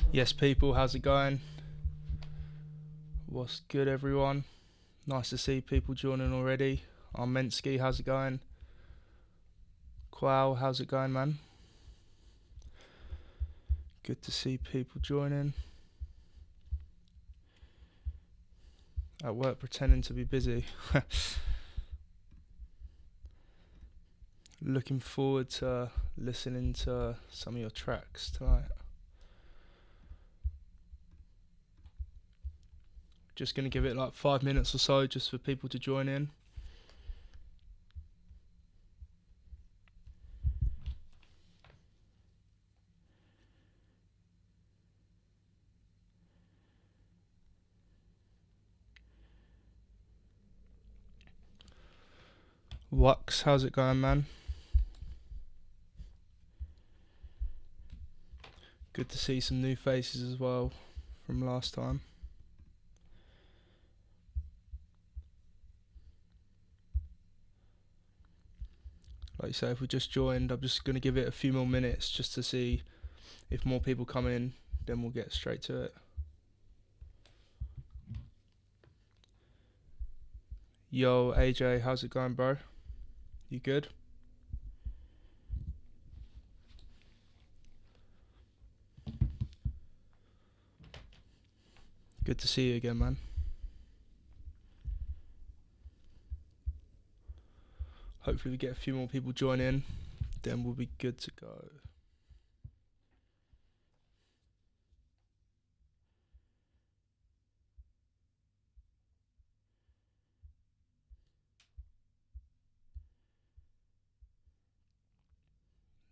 Yes, people, how's it going? What's good, everyone? Nice to see people joining already. Armensky, how's it going? Qual, how's it going, man? Good to see people joining. At work, pretending to be busy. Looking forward to listening to some of your tracks tonight. Just going to give it like 5 minutes or so just for people to join in. Wux, how's it going, man? Good to see some new faces as well from last time. Like you say, if we just joined, I'm just going to give it a few more minutes just to see if more people come in, then we'll get straight to it. Yo, AJ, how's it going, bro? You good? Good to see you again, man. Hopefully we get a few more people join in, then we'll be good to go.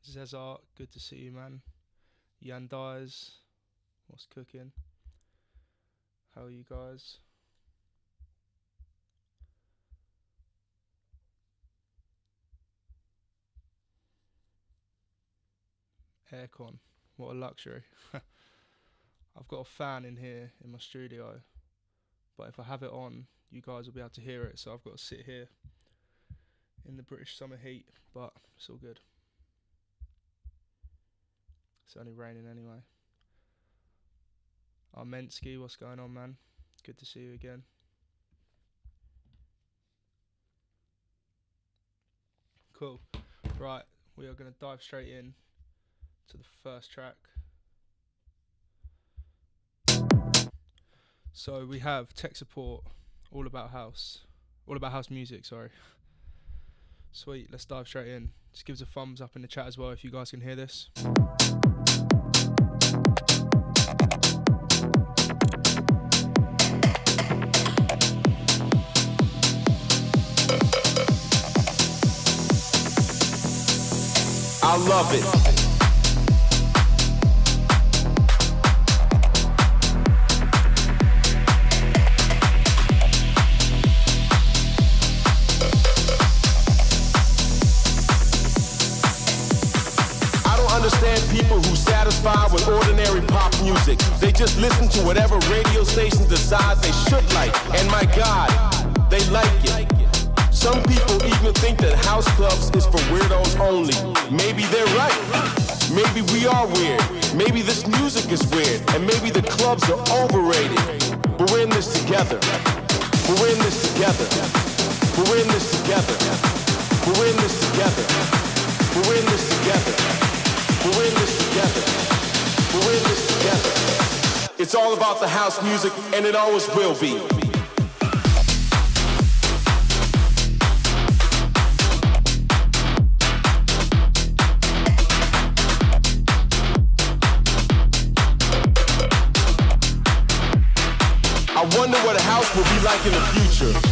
Zezart, good to see you, man. Yandais, what's cooking? How are you guys? Aircon, what a luxury. I've got a fan in here in my studio, but if I have it on, you guys will be able to hear it, so I've got to sit here in the British summer heat, but it's all good. It's only raining anyway. Armensky, what's going on, man? Good to see you again. Cool. Right, we are going to dive straight in to the first track. So we have tech support, all about house music, sorry. Sweet, let's dive straight in. Just give us a thumbs up in the chat as well if you guys can hear this. I love it. I don't understand people who satisfy with ordinary pop music. They just listen to whatever radio station decides they should like. And my God, they like it. Some people even think that house clubs is for weirdos only. Maybe they're right. Maybe we are weird. Maybe this music is weird. And maybe the clubs are overrated. But we're in this together. We're in this together. We're in this together. We're in this together. We're in this together. We're in this together. We're in this together. It's all about the house music, and it always will be. I wonder what a house will be like in the future.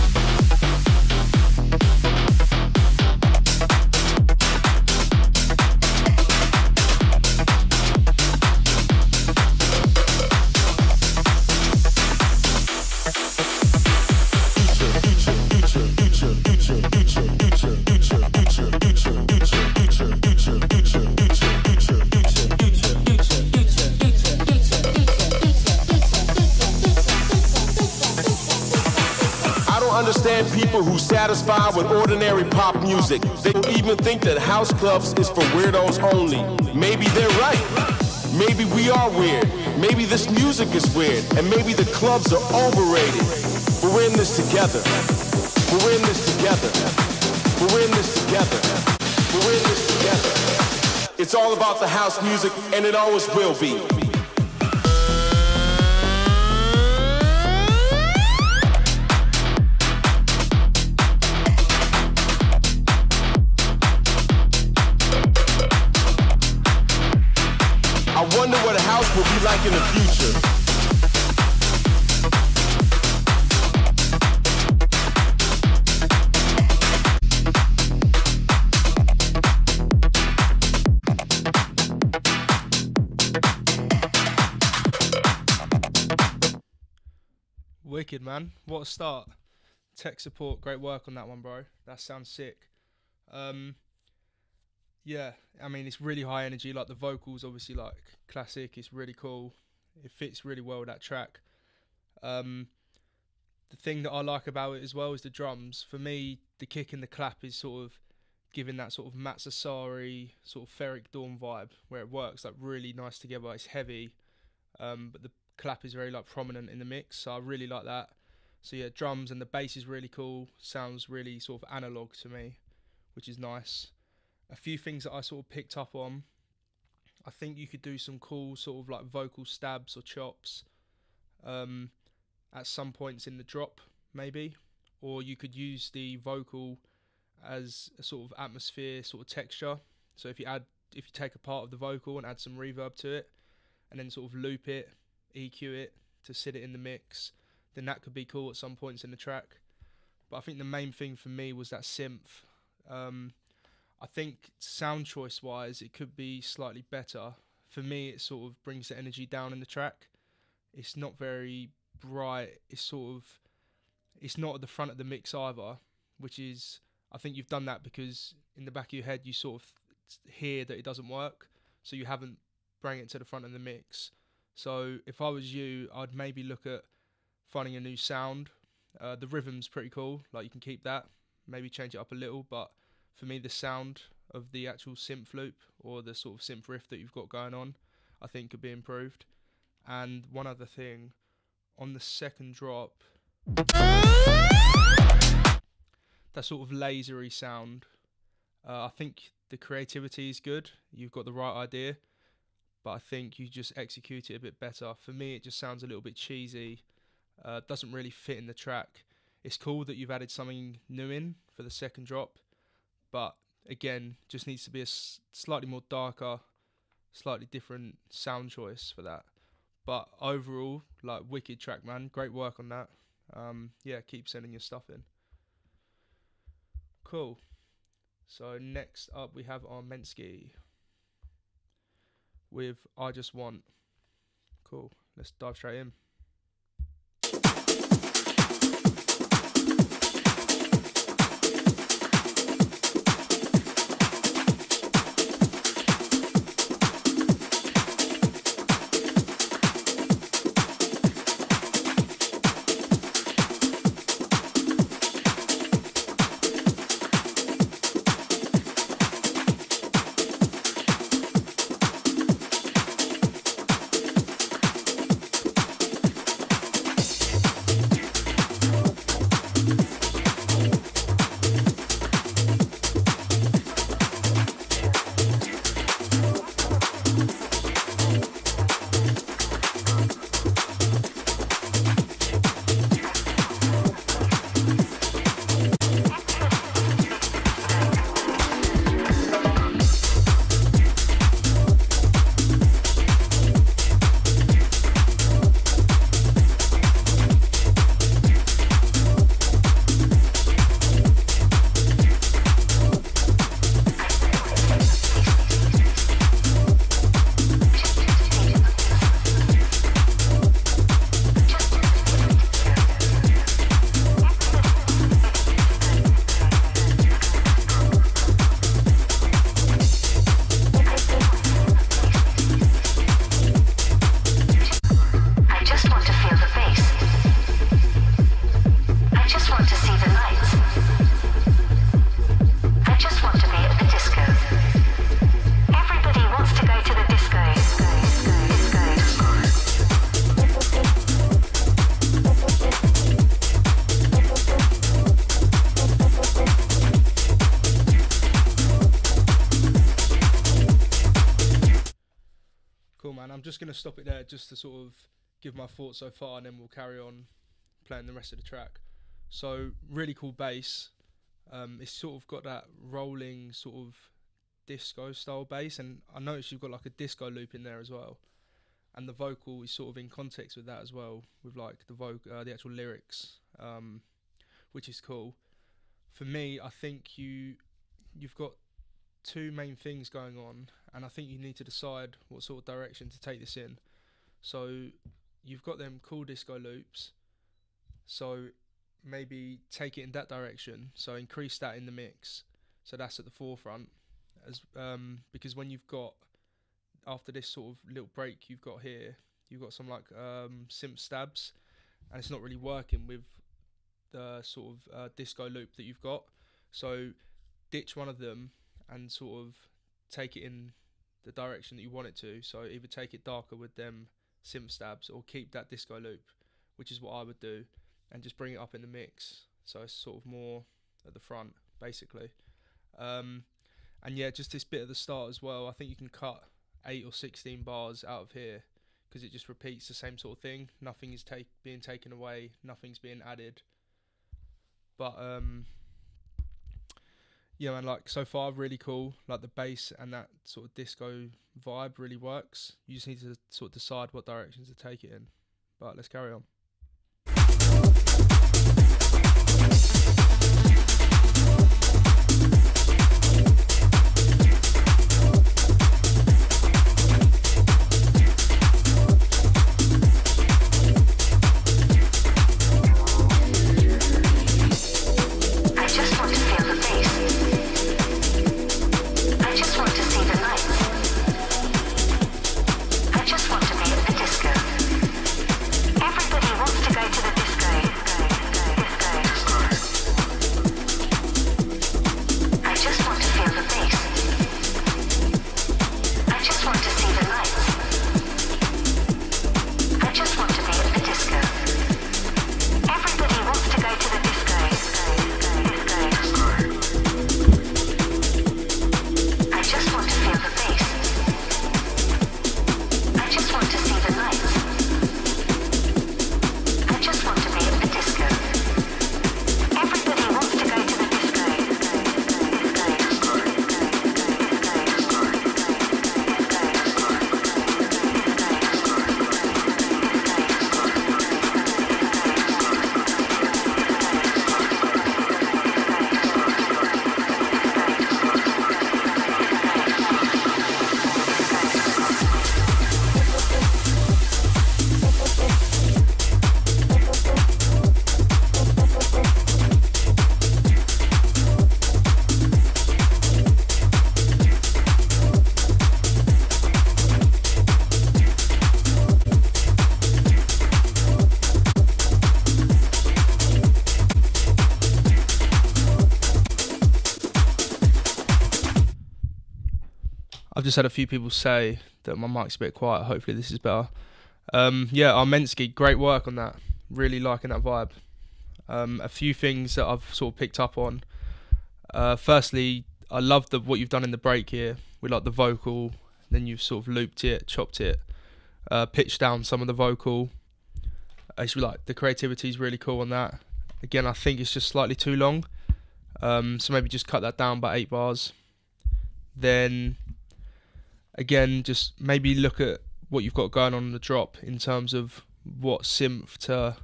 Understand people who satisfy with ordinary pop music. They even think that house clubs is for weirdos only. Maybe they're right. Maybe we are weird. Maybe this music is weird. And maybe the clubs are overrated. But we're in this together. But we're in this together. But we're in this together. But we're in this together. It's all about the house music, and it always will be. I wonder what a house will be like in the future. Wicked, man. What a start. Tech support, great work on that one, bro. That sounds sick. Yeah, I mean, it's really high energy. Like, the vocals, obviously, like, classic. It's really cool. It fits really well with that track. The thing that I like about it as well is the drums. For me, the kick and the clap is sort of giving that sort of Matsasari, sort of Ferric Dawn vibe, where it works, like, really nice together. It's heavy, but the clap is very, like, prominent in the mix, so I really like that. So, yeah, drums and the bass is really cool. Sounds really sort of analog to me, which is nice. A few things that I sort of picked up on. I think you could do some cool sort of like vocal stabs or chops at some points in the drop, maybe. Or you could use the vocal as a sort of atmosphere, sort of texture. So if you take a part of the vocal and add some reverb to it, and then sort of loop it, EQ it to sit it in the mix, then that could be cool at some points in the track. But I think the main thing for me was that synth. I think sound choice wise it could be slightly better. For me, it sort of brings the energy down in the track. It's not very bright. It's not at the front of the mix either, which is, I think you've done that because in the back of your head you sort of hear that it doesn't work, so you haven't bring it to the front of the mix. So if I was you, I'd maybe look at finding a new sound. The rhythm's pretty cool, like you can keep that, maybe change it up a little, but for me, the sound of the actual synth loop or the sort of synth riff that you've got going on, I think could be improved. And one other thing, on the second drop, that sort of lasery sound, I think the creativity is good. You've got the right idea, but I think you just execute it a bit better. For me, it just sounds a little bit cheesy. Doesn't really fit in the track. It's cool that you've added something new in for the second drop, but again, just needs to be a slightly more darker, slightly different sound choice for that. But overall, like, wicked track, man. Great work on that. Yeah, keep sending your stuff in. Cool. So next up we have Armensky with I Just Want. Cool. Let's dive straight in. man, I'm just gonna stop it there just to sort of give my thoughts so far, and then we'll carry on playing the rest of the track. So really cool bass. It's sort of got that rolling sort of disco style bass, and I noticed you've got like a disco loop in there as well, and the vocal is sort of in context with that as well, with like the actual lyrics, which is cool. For me, I think you've got two main things going on, and I think you need to decide what sort of direction to take this in. So you've got them cool disco loops, so maybe take it in that direction, so increase that in the mix, so that's at the forefront, as because when you've got, after this sort of little break you've got here, you've got some like synth stabs, and it's not really working with the sort of disco loop that you've got. So ditch one of them and sort of take it in the direction that you want it to. So either take it darker with them synth stabs, or keep that disco loop, which is what I would do, and just bring it up in the mix, so it's sort of more at the front basically. And yeah, just this bit at the start as well, I think you can cut 8 or 16 bars out of here, because it just repeats the same sort of thing. Nothing is being taken away, nothing's being added. But yeah, man, like so far really cool. Like the bass and that sort of disco vibe really works. You just need to sort of decide what direction to take it in. But let's carry on. I've just had a few people say that my mic's a bit quiet. Hopefully this is better. Yeah, Armensky, great work on that. Really liking that vibe. A few things that I've sort of picked up on. Firstly, I love what you've done in the break here with like the vocal. Then you've sort of looped it, chopped it, pitched down some of the vocal. It's like the creativity is really cool on that. Again, I think it's just slightly too long. So maybe just cut that down by 8 bars. Then again, just maybe look at what you've got going on in the drop in terms of what synth to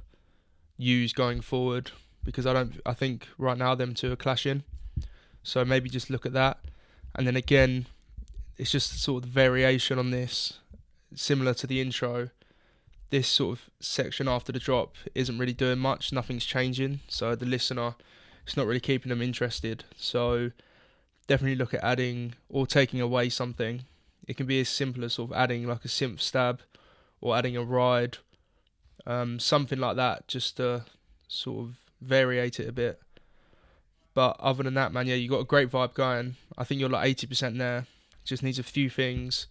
use going forward, because I think right now them two are clashing. So maybe just look at that. And then again, it's just sort of variation on this, similar to the intro. This sort of section after the drop isn't really doing much, nothing's changing, so the listener, it's not really keeping them interested. So definitely look at adding or taking away something. It can be as simple as sort of adding like a synth stab or adding a ride, something like that, just to sort of variate it a bit. But other than that, man, yeah, you got a great vibe going. I think you're like 80% there. Just needs a few things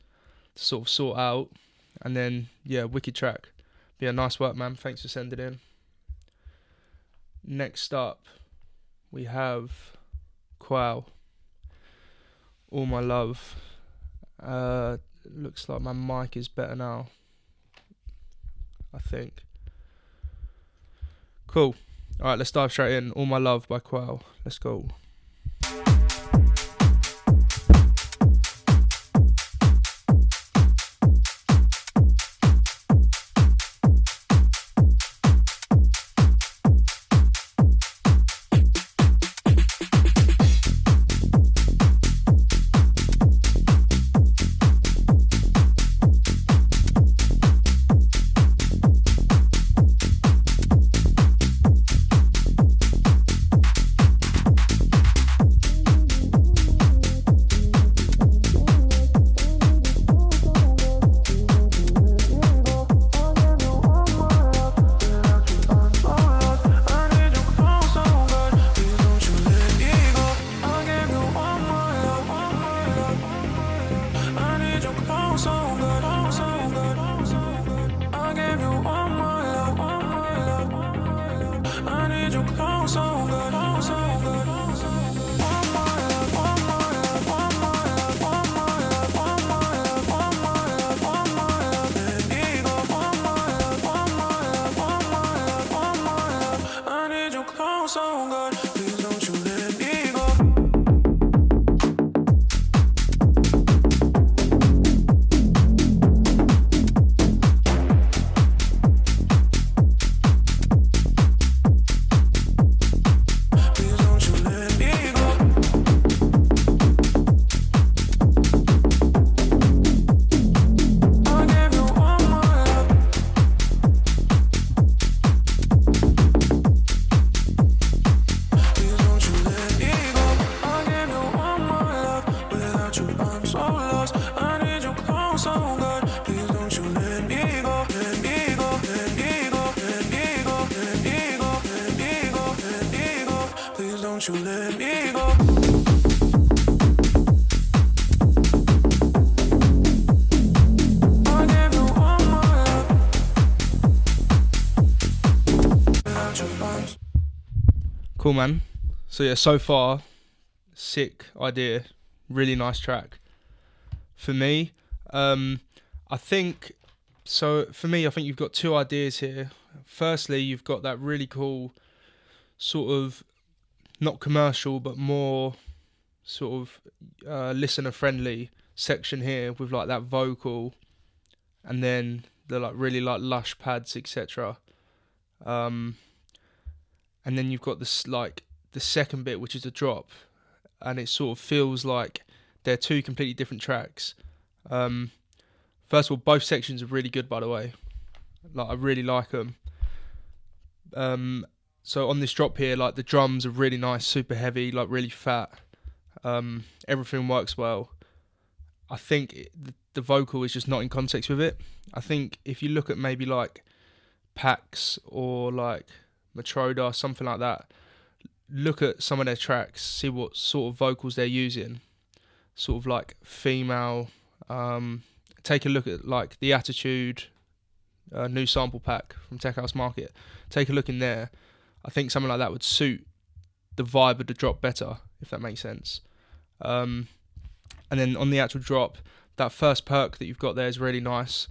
to sort of sort out, and then yeah, wicked track. Yeah, nice work, man. Thanks for sending in. Next up, we have Qual. All My Love. looks like my mic is better now, I think. Cool. Alright, let's dive straight in. All My Love by Quell. Let's go. Cool, man. So yeah, so far, sick idea, really nice track. For me, I think you've got two ideas here. Firstly, you've got that really cool sort of, not commercial, but more sort of listener friendly section here with like that vocal, and then the like really like lush pads, etc. And then you've got this like the second bit, which is a drop, and it sort of feels like they're two completely different tracks. First of all, both sections are really good, by the way. Like I really like them. So on this drop here, like the drums are really nice, super heavy, like really fat. Everything works well. I think the vocal is just not in context with it. I think if you look at maybe like Pax or like Matroda, something like that, look at some of their tracks, see what sort of vocals they're using, sort of like female. Take a look at like the Attitude new sample pack from Tech House Market. Take a look in there. I think something like that would suit the vibe of the drop better, if that makes sense. And then on the actual drop, that first perk that you've got there is really nice.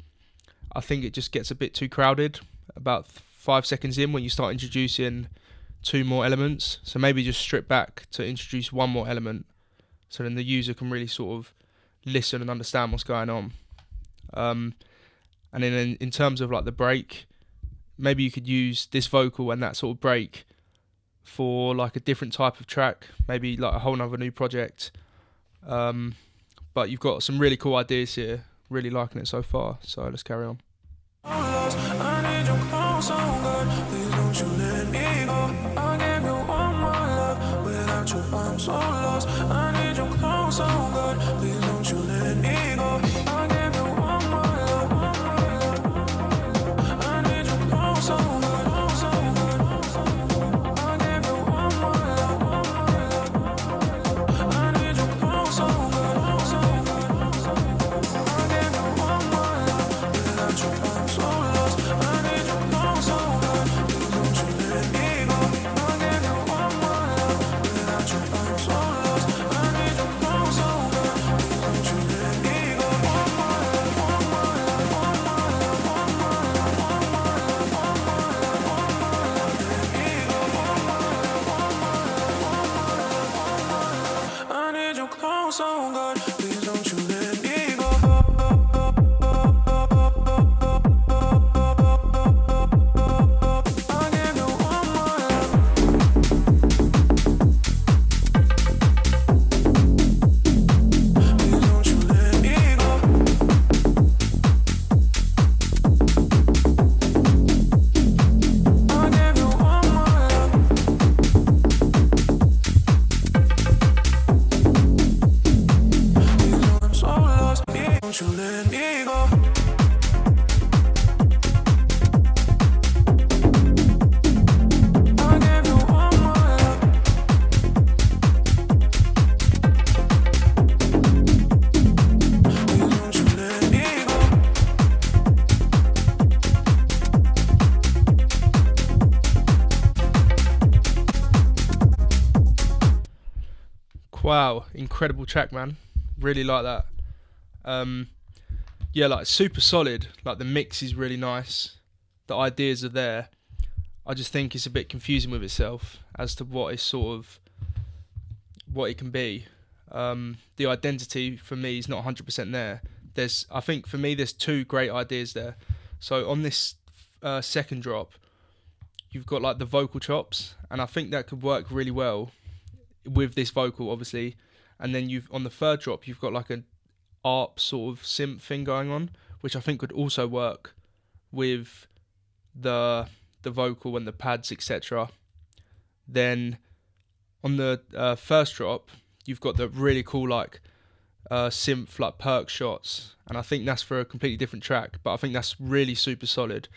I think it just gets a bit too crowded about 5 seconds in when you start introducing two more elements. So maybe just strip back to introduce one more element, so then the user can really sort of listen and understand what's going on. And then in terms of like the break, maybe you could use this vocal and that sort of break for like a different type of track, maybe like a whole nother new project. But you've got some really cool ideas here, really liking it so far, so let's carry on. Please don't you let me go. I'll give you one more love. Please don't you let me go. I'll give you one more love. You know I'm so lost. Don't you let me go. I'll give you one more love. Please don't you let me go. Wow, incredible track, man. Really like that. Yeah, like super solid. Like the mix is really nice. The ideas are there. I just think it's a bit confusing with itself as to what is sort of what it can be. The identity for me is not 100% there. I think for me, there's two great ideas there. So on this second drop, you've got like the vocal chops, and I think that could work really well with this vocal, obviously. And then on the third drop, you've got like an ARP sort of synth thing going on, which I think could also work with the vocal and the pads, etc. Then on the first drop, you've got the really cool like synth like perk shots, and I think that's for a completely different track, but I think that's really super solid.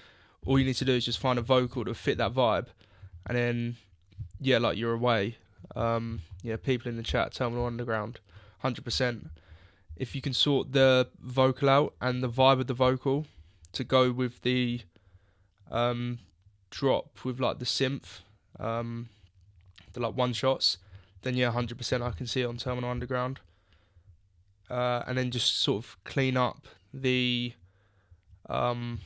All you need to do is just find a vocal to fit that vibe, and then yeah, like you're away. Yeah, people in the chat, Terminal Underground, 100%. If you can sort the vocal out and the vibe of the vocal to go with the drop with like the synth, the like one shots, then yeah, 100% I can see it on Terminal Underground. And then just sort of clean up the amount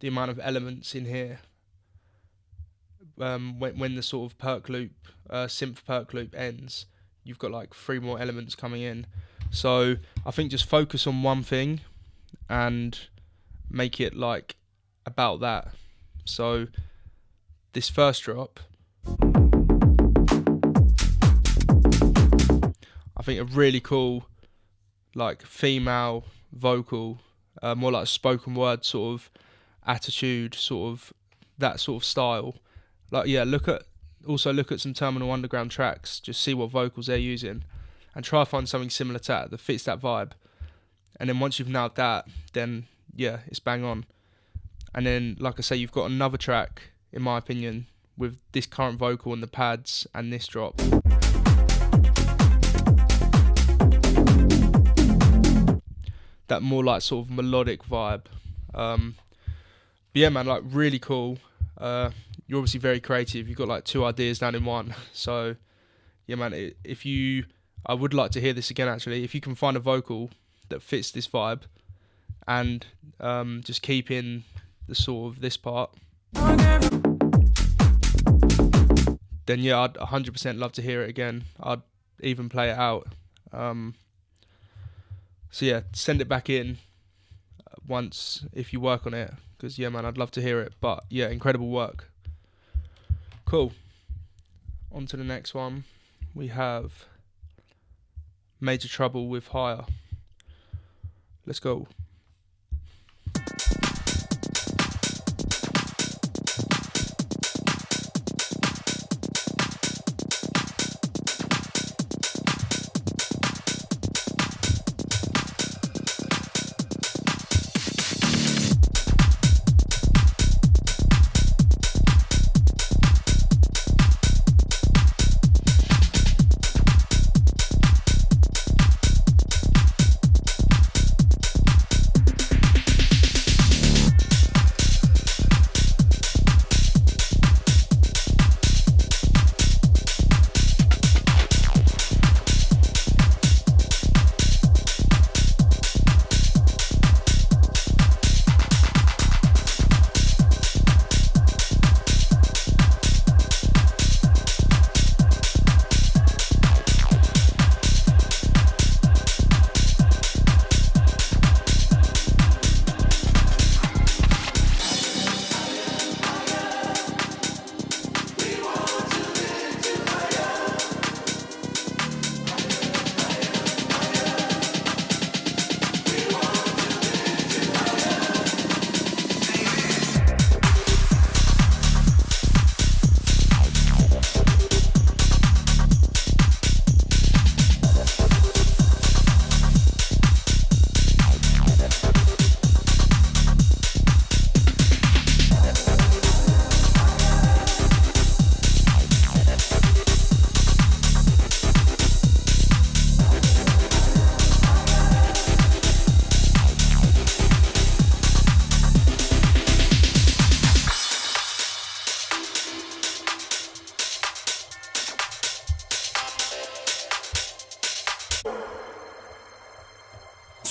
of elements in here. When the sort of perk loop, synth perk loop ends, you've got like 3 more elements coming in. So I think just focus on one thing and make it like about that. So this first drop, I think a really cool like female vocal, more like spoken word sort of attitude, sort of that sort of style. Like yeah, look at some Terminal Underground tracks, just see what vocals they're using and try to find something similar to that fits that vibe. And then once you've nailed that, then yeah, it's bang on. And then like I say, you've got another track, in my opinion, with this current vocal and the pads and this drop. That more like sort of melodic vibe. But yeah, man, like really cool. You're obviously very creative. You've got like 2 ideas down in one. So yeah, man, I would like to hear this again actually. If you can find a vocal that fits this vibe and just keep in the sort of this part, then yeah, I'd 100% love to hear it again. I'd even play it out. So yeah, send it back in once if you work on it, because yeah, man, I'd love to hear it. But yeah, incredible work. Cool. On to the next one. We have Major Trouble with Higher. Let's go.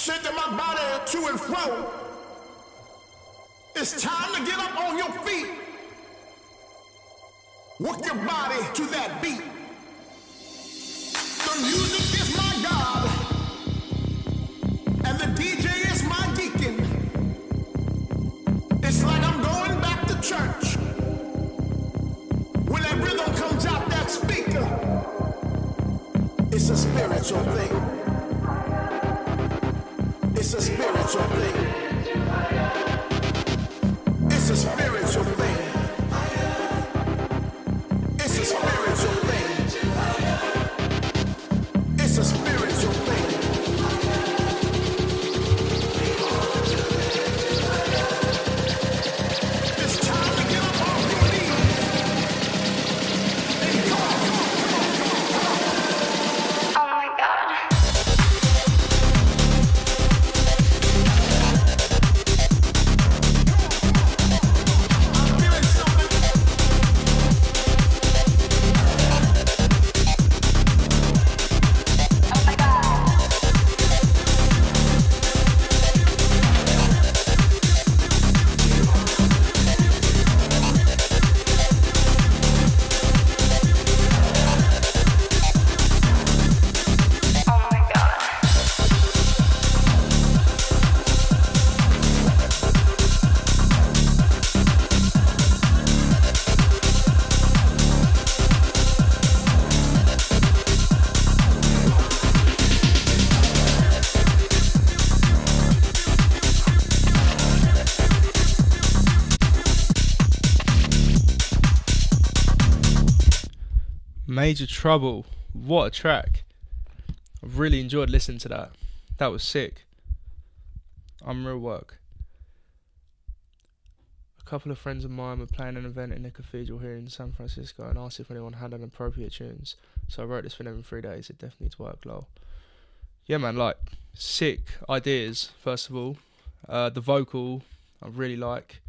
shaking my body to and fro. It's time to get up on your feet. Work your body to that beat. The music is my God, and the DJ is my deacon. It's like I'm going back to church. When that rhythm comes out that speaker, it's a spiritual thing. It's a spiritual thing. It's a spiritual thing. It's a spiritual thing. It's a spiritual thing. It's time to get up on your knees. And come on. Oh my God. Major Trouble, what a track. I've really enjoyed listening to that. That was sick. Unreal work. A couple of friends of mine were playing an event in the cathedral here in San Francisco and asked if anyone had any appropriate tunes. So I wrote this for them in 3 days. It definitely needs work, lol. Yeah man, like, sick ideas, first of all. The vocal, I really like.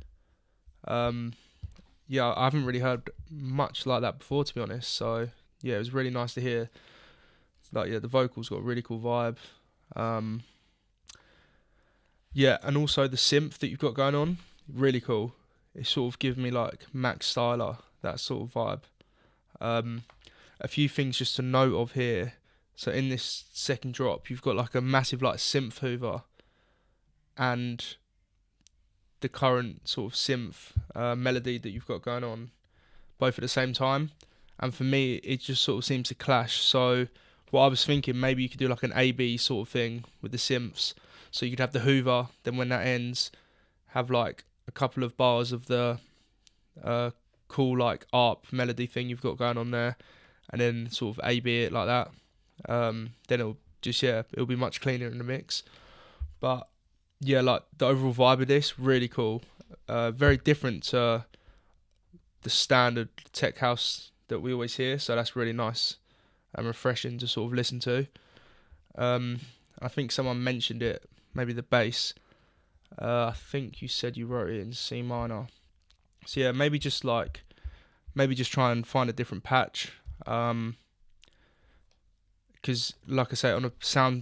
Yeah, I haven't really heard much like that before, to be honest. So yeah, it was really nice to hear. Like, yeah, the vocals got a really cool vibe. Yeah, and also the synth that you've got going on, really cool. It sort of gives me like Max Styler, that sort of vibe. A few things just to note of here. So in this second drop, you've got like a massive like synth hoover, and the current sort of synth melody that you've got going on, both at the same time. And for me, it just sort of seems to clash. So what I was thinking, maybe you could do like an A-B sort of thing with the synths. So you could have the hoover, then when that ends, have like a couple of bars of the cool like ARP melody thing you've got going on there, and then sort of A-B it like that. Then it'll just, yeah, it'll be much cleaner in the mix. But yeah, like the overall vibe of this, really cool. Very different to the standard tech house that we always hear, so that's really nice and refreshing to sort of listen to. I think someone mentioned it, maybe the bass. I think you said you wrote it in C minor. So yeah, maybe just try and find a different patch. Because like I say, on a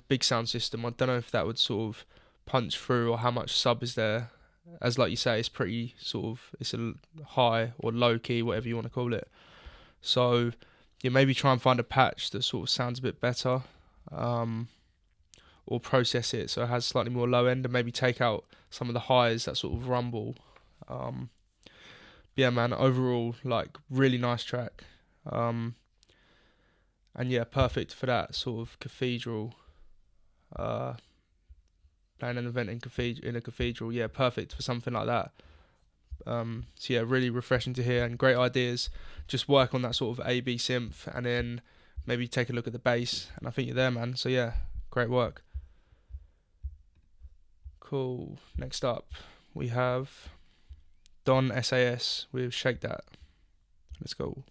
big sound system, I don't know if that would sort of punch through, or how much sub is there. As like you say, it's pretty sort of, it's a high or low key, whatever you want to call it. So yeah, maybe try and find a patch that sort of sounds a bit better, or process it so it has slightly more low end, and maybe take out some of the highs that sort of rumble. Yeah man, overall, like, really nice track. And yeah, perfect for that sort of cathedral, playing an event in a cathedral. Yeah, perfect for something like that. So yeah, really refreshing to hear, and great ideas. Just work on that sort of A-B synth, and then maybe take a look at the bass, and I think you're there, man. So yeah, great work. Cool. Next up, we have Don SAS with Shake That. Let's go.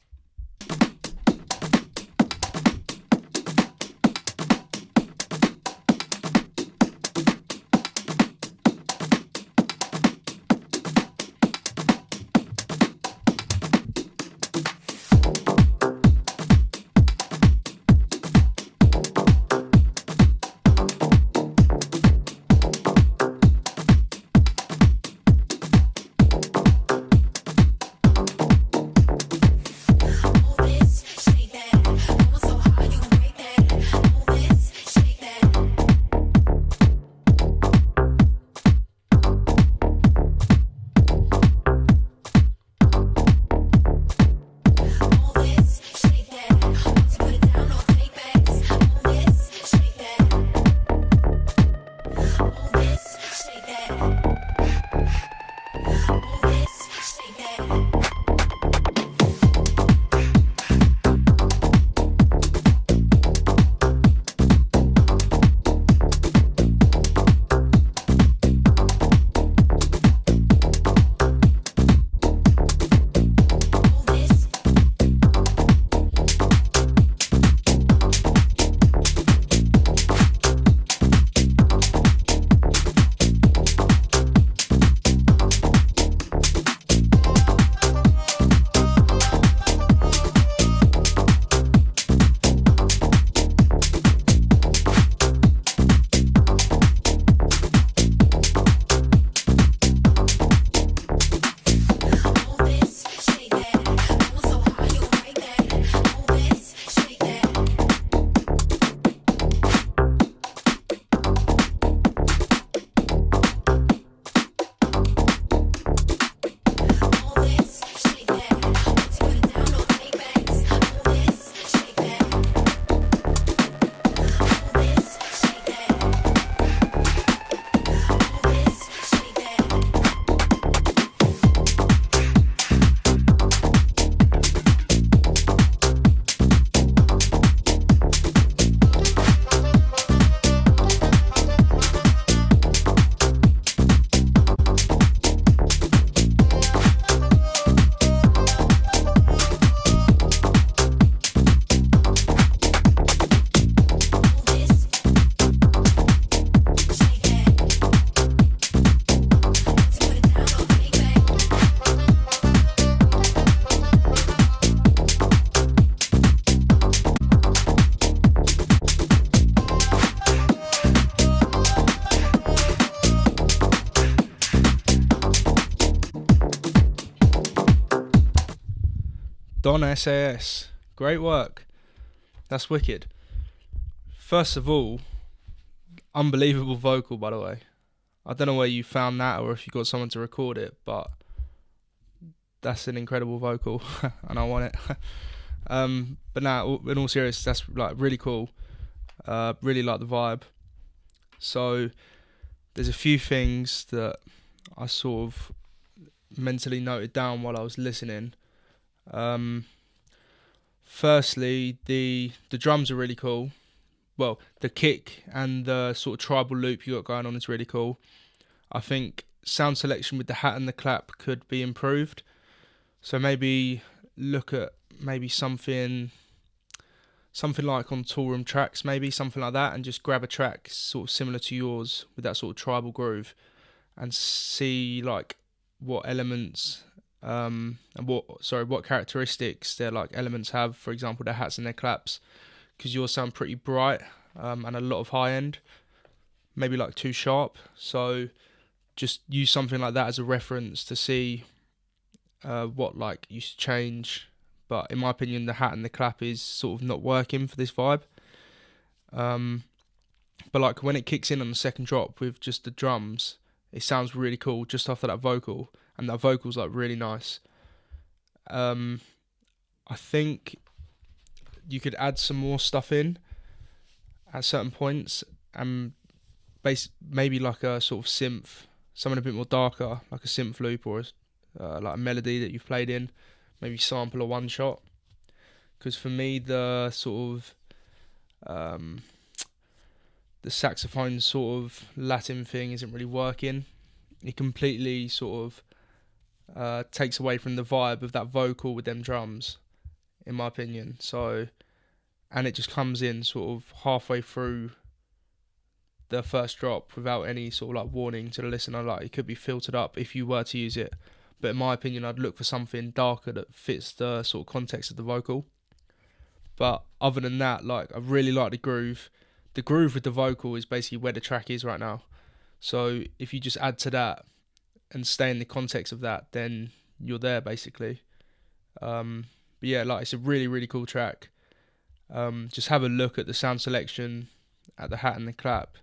Don SAS. Great work. That's wicked. First of all, unbelievable vocal, by the way. I don't know where you found that or if you got someone to record it, but that's an incredible vocal and I want it. But now, in all seriousness, that's like really cool. Really like the vibe. So there's a few things that I sort of mentally noted down while I was listening. Firstly, the drums are really cool. Well, the kick and the sort of tribal loop you got going on is really cool. I think sound selection with the hat and the clap could be improved. So maybe look at maybe something like on Tool Room Tracks, maybe something like that, and just grab a track sort of similar to yours with that sort of tribal groove, and see like what elements and what characteristics their like elements have. For example, their hats and their claps, because yours sound pretty bright and a lot of high end, maybe like too sharp. So just use something like that as a reference to see what like you should change. But in my opinion, the hat and the clap is sort of not working for this vibe. But like when it kicks in on the second drop with just the drums, it sounds really cool just after that vocal, and that vocal's like really nice. I think you could add some more stuff in at certain points, and maybe like a sort of synth, something a bit more darker, like a synth loop or like a melody that you've played in. Maybe sample a one shot, because for me the sort of the saxophone sort of Latin thing isn't really working. It completely sort of takes away from the vibe of that vocal with them drums, in my opinion. So, and it just comes in sort of halfway through the first drop without any sort of like warning to the listener. Like it could be filtered up if you were to use it. But in my opinion, I'd look for something darker that fits the sort of context of the vocal. But other than that, like I really like the groove. The groove with the vocal is basically where the track is right now. So if you just add to that and stay in the context of that, then you're there basically. But yeah, like it's a really, really cool track. Just have a look at the sound selection, at the hat and the clap.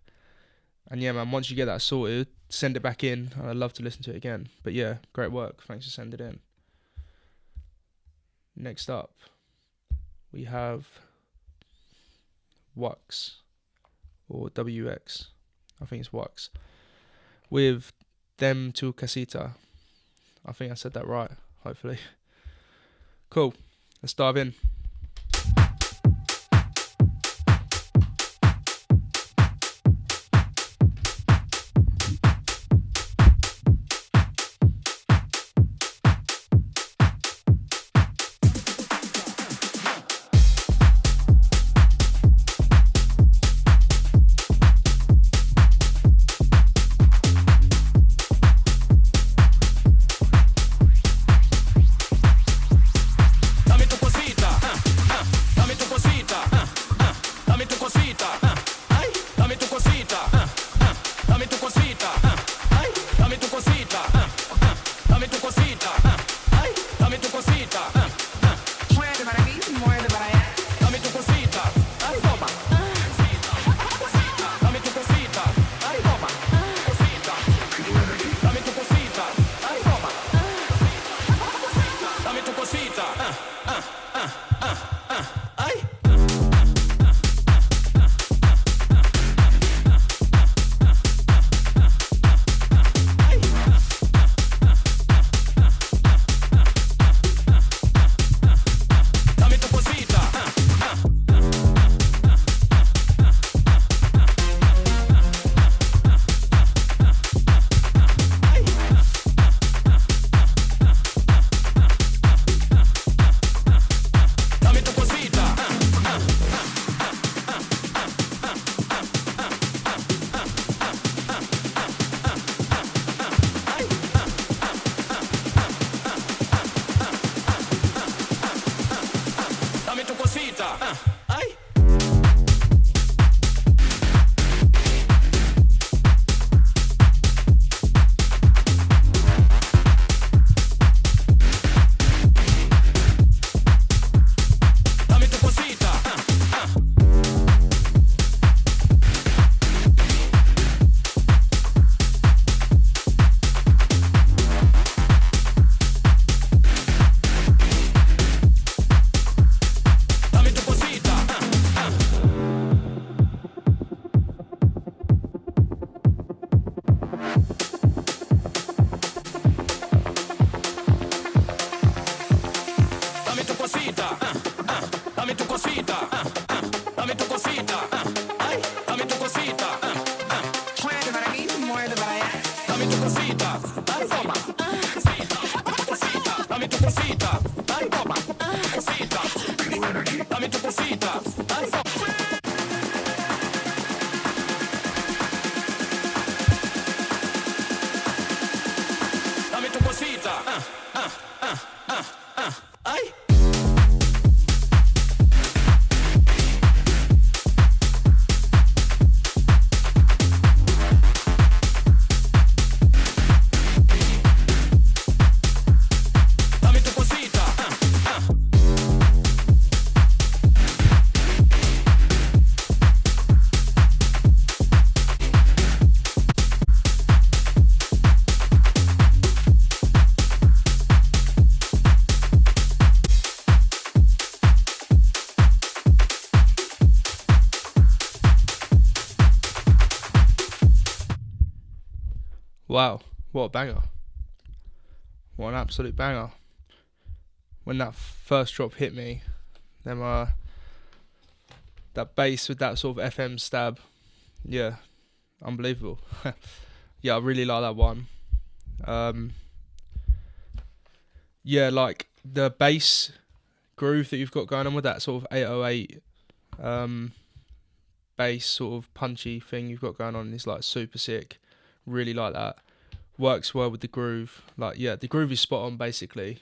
And yeah, man, once you get that sorted, send it back in. I'd love to listen to it again. But yeah, great work. Thanks for sending it in. Next up, we have Wux, or WX. I think it's Wux. With Dem Tu Casita. I think I said that right, hopefully. Cool. Let's dive in. Dame tu cosita, Dame tu cosita, dame tu cosita, dame tu cosita, ay, dame tu cosita, Muerde para mí, muerde para allá. dame tu cosita, ay, toma, cosita, dame tu cosita, ay, toma, cosita, dame tu cosita, ay, toma. Dame tu cosita, ay. Dame tu cosita, Wow, what a banger. What an absolute banger. When that first drop hit me, then that bass with that sort of FM stab, yeah, unbelievable. Yeah, I really like that one. Yeah, like the bass groove that you've got going on with that sort of 808 bass sort of punchy thing you've got going on is like super sick. Really like that. Works well with the groove. Like, yeah, the groove is spot on basically.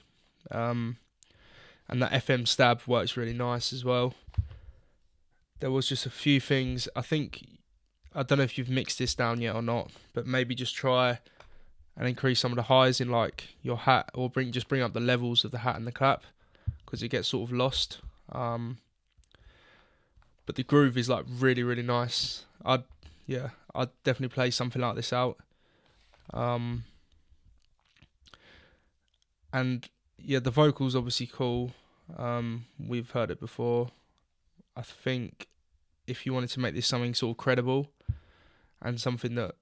And that FM stab works really nice as well. There was just a few things. I don't know if you've mixed this down yet or not, but maybe just try and increase some of the highs in like your hat, or bring up the levels of the hat and the clap, because it gets sort of lost. But the groove is like really, really nice. I'd definitely play something like this out. And yeah, the vocals obviously cool. We've heard it before. I think if you wanted to make this something sort of credible and something that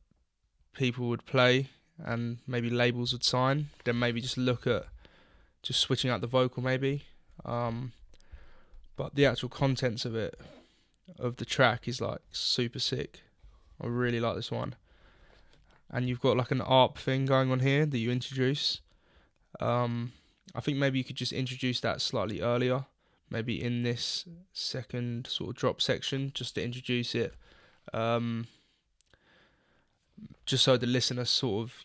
people would play and maybe labels would sign, then maybe just look at just switching out the vocal maybe. But the actual contents of the track is like super sick. I really like this one. And you've got like an ARP thing going on here that you introduce. I think maybe you could just introduce that slightly earlier, maybe in this second sort of drop section, just to introduce it, just so the listener sort of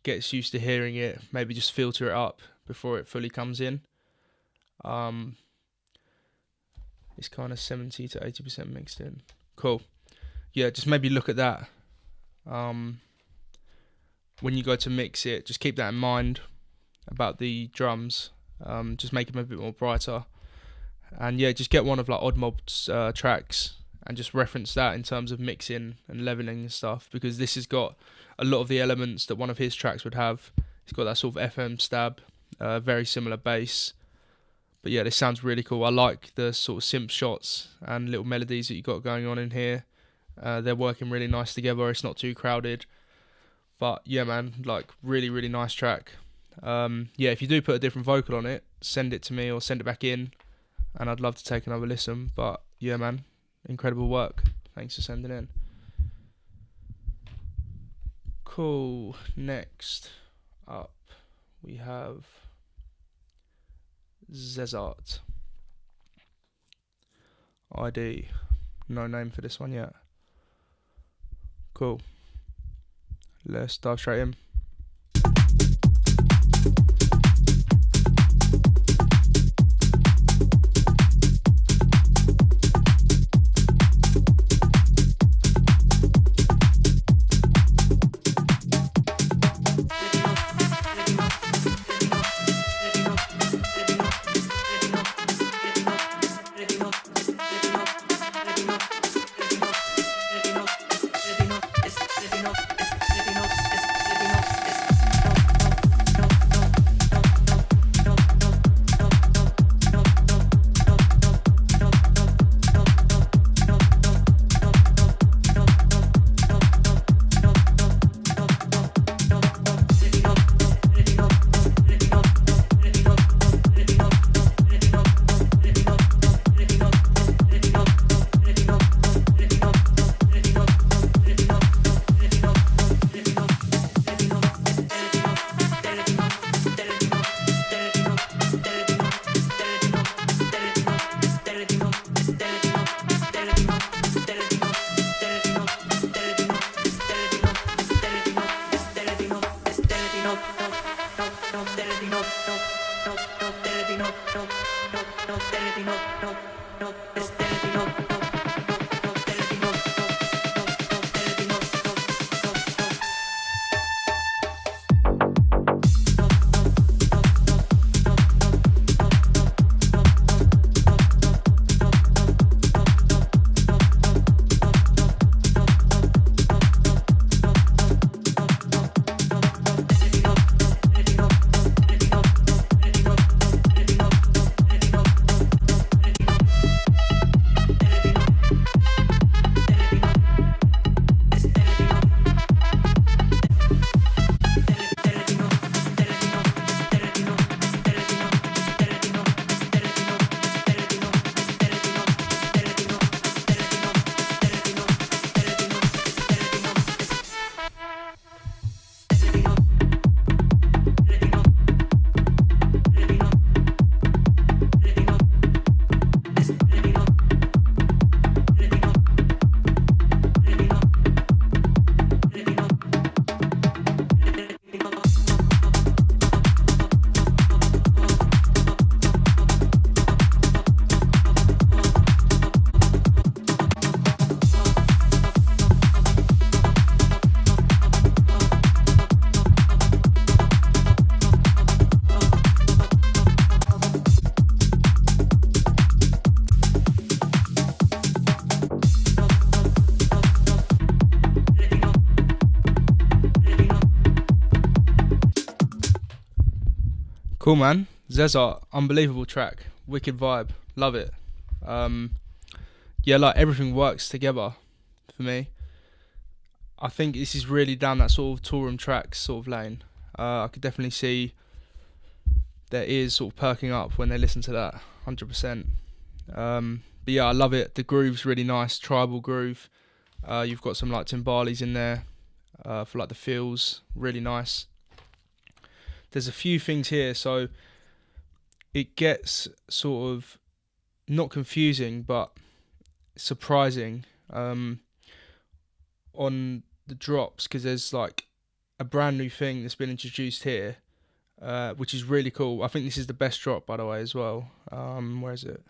gets used to hearing it. Maybe just filter it up before it fully comes in. It's kind of 70 to 80% mixed in. Cool. Yeah, just maybe look at that. When you go to mix it, just keep that in mind about the drums. Just make them a bit more brighter. And yeah, just get one of like Odd Mob's tracks and just reference that in terms of mixing and leveling and stuff, because this has got a lot of the elements that one of his tracks would have. It's got that sort of FM stab, very similar bass. But yeah, this sounds really cool. I like the sort of synth shots and little melodies that you got going on in here. They're working really nice together. It's not too crowded. But yeah, man, like really, really nice track. Yeah, if you do put a different vocal on it, send it to me or send it back in, and I'd love to take another listen. But yeah, man, incredible work. Thanks for sending in. Cool. Next up, we have Zezart. ID. No name for this one yet. Cool. Let's dive straight in. It's Cool, man. Zezart, unbelievable track, wicked vibe, love it. Yeah, like everything works together for me. I think this is really down that sort of touring tracks sort of lane. I could definitely see their ears sort of perking up when they listen to that, 100%. But yeah, I love it. The groove's really nice, tribal groove. You've got some like timbalis in there for like the feels, really nice. There's a few things here, so it gets sort of not confusing but surprising on the drops, because there's like a brand new thing that's been introduced here, which is really cool. I think this is the best drop, by the way, as well. Where is it?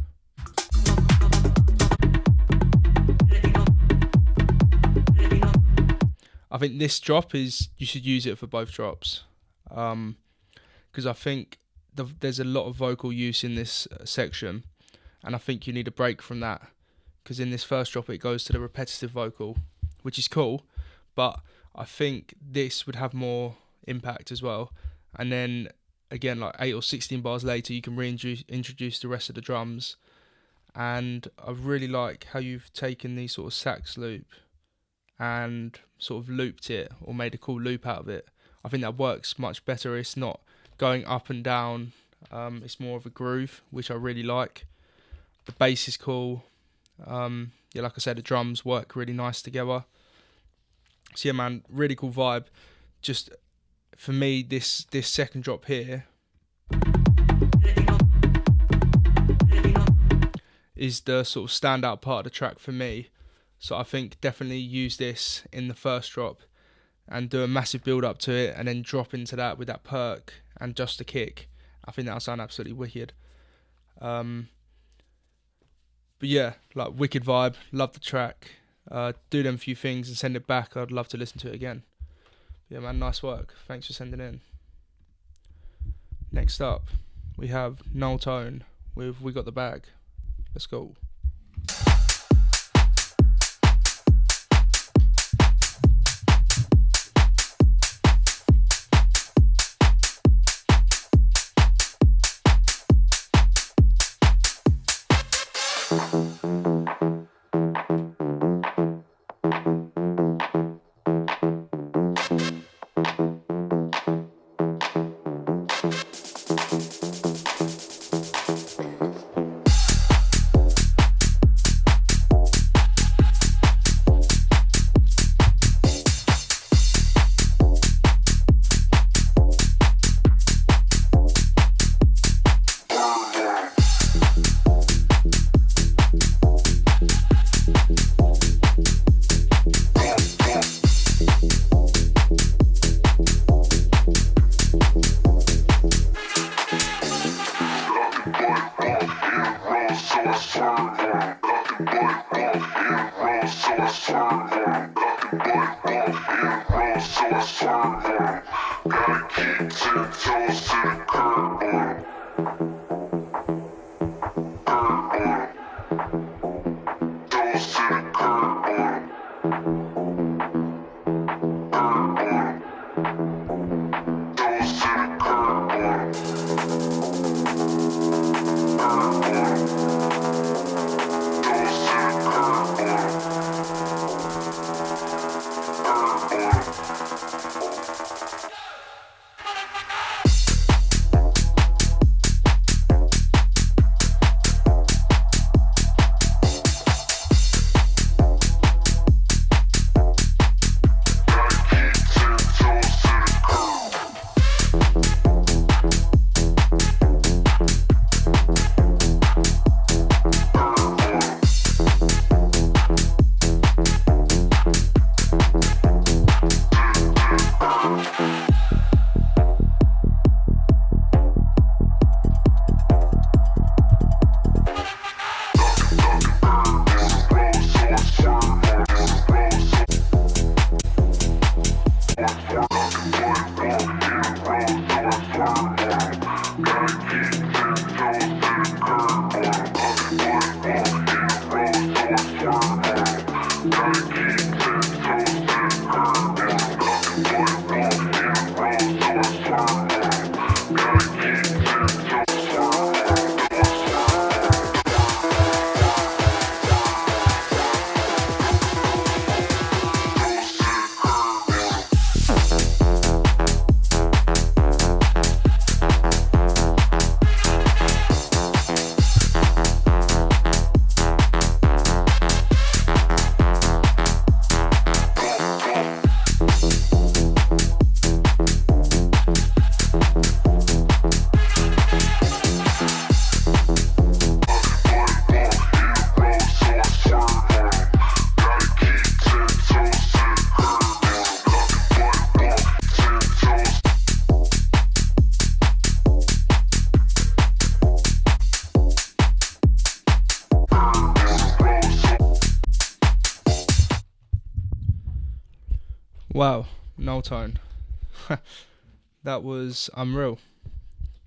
I think this drop is, you should use it for both drops. Because I think there's a lot of vocal use in this section, and I think you need a break from that, because in this first drop it goes to the repetitive vocal, which is cool, but I think this would have more impact as well. And then again, like 8 or 16 bars later, you can reintroduce the rest of the drums. And I really like how you've taken these sort of sax loop and sort of looped it, or made a cool loop out of it. I think that works much better. It's not going up and down. It's more of a groove, which I really like. The bass is cool. Yeah, like I said, the drums work really nice together. So yeah, man, really cool vibe. Just for me, this second drop here is the sort of standout part of the track for me. So I think definitely use this in the first drop and do a massive build up to it, and then drop into that with that perk and just a kick. I think that'll sound absolutely wicked. But yeah, like wicked vibe, love the track. Do them few things and send it back. I'd love to listen to it again. Yeah, man, nice work. Thanks for sending in. Next up, we have Noel Tone with We Got the Bag. Let's go. Wow, no tone. That was unreal.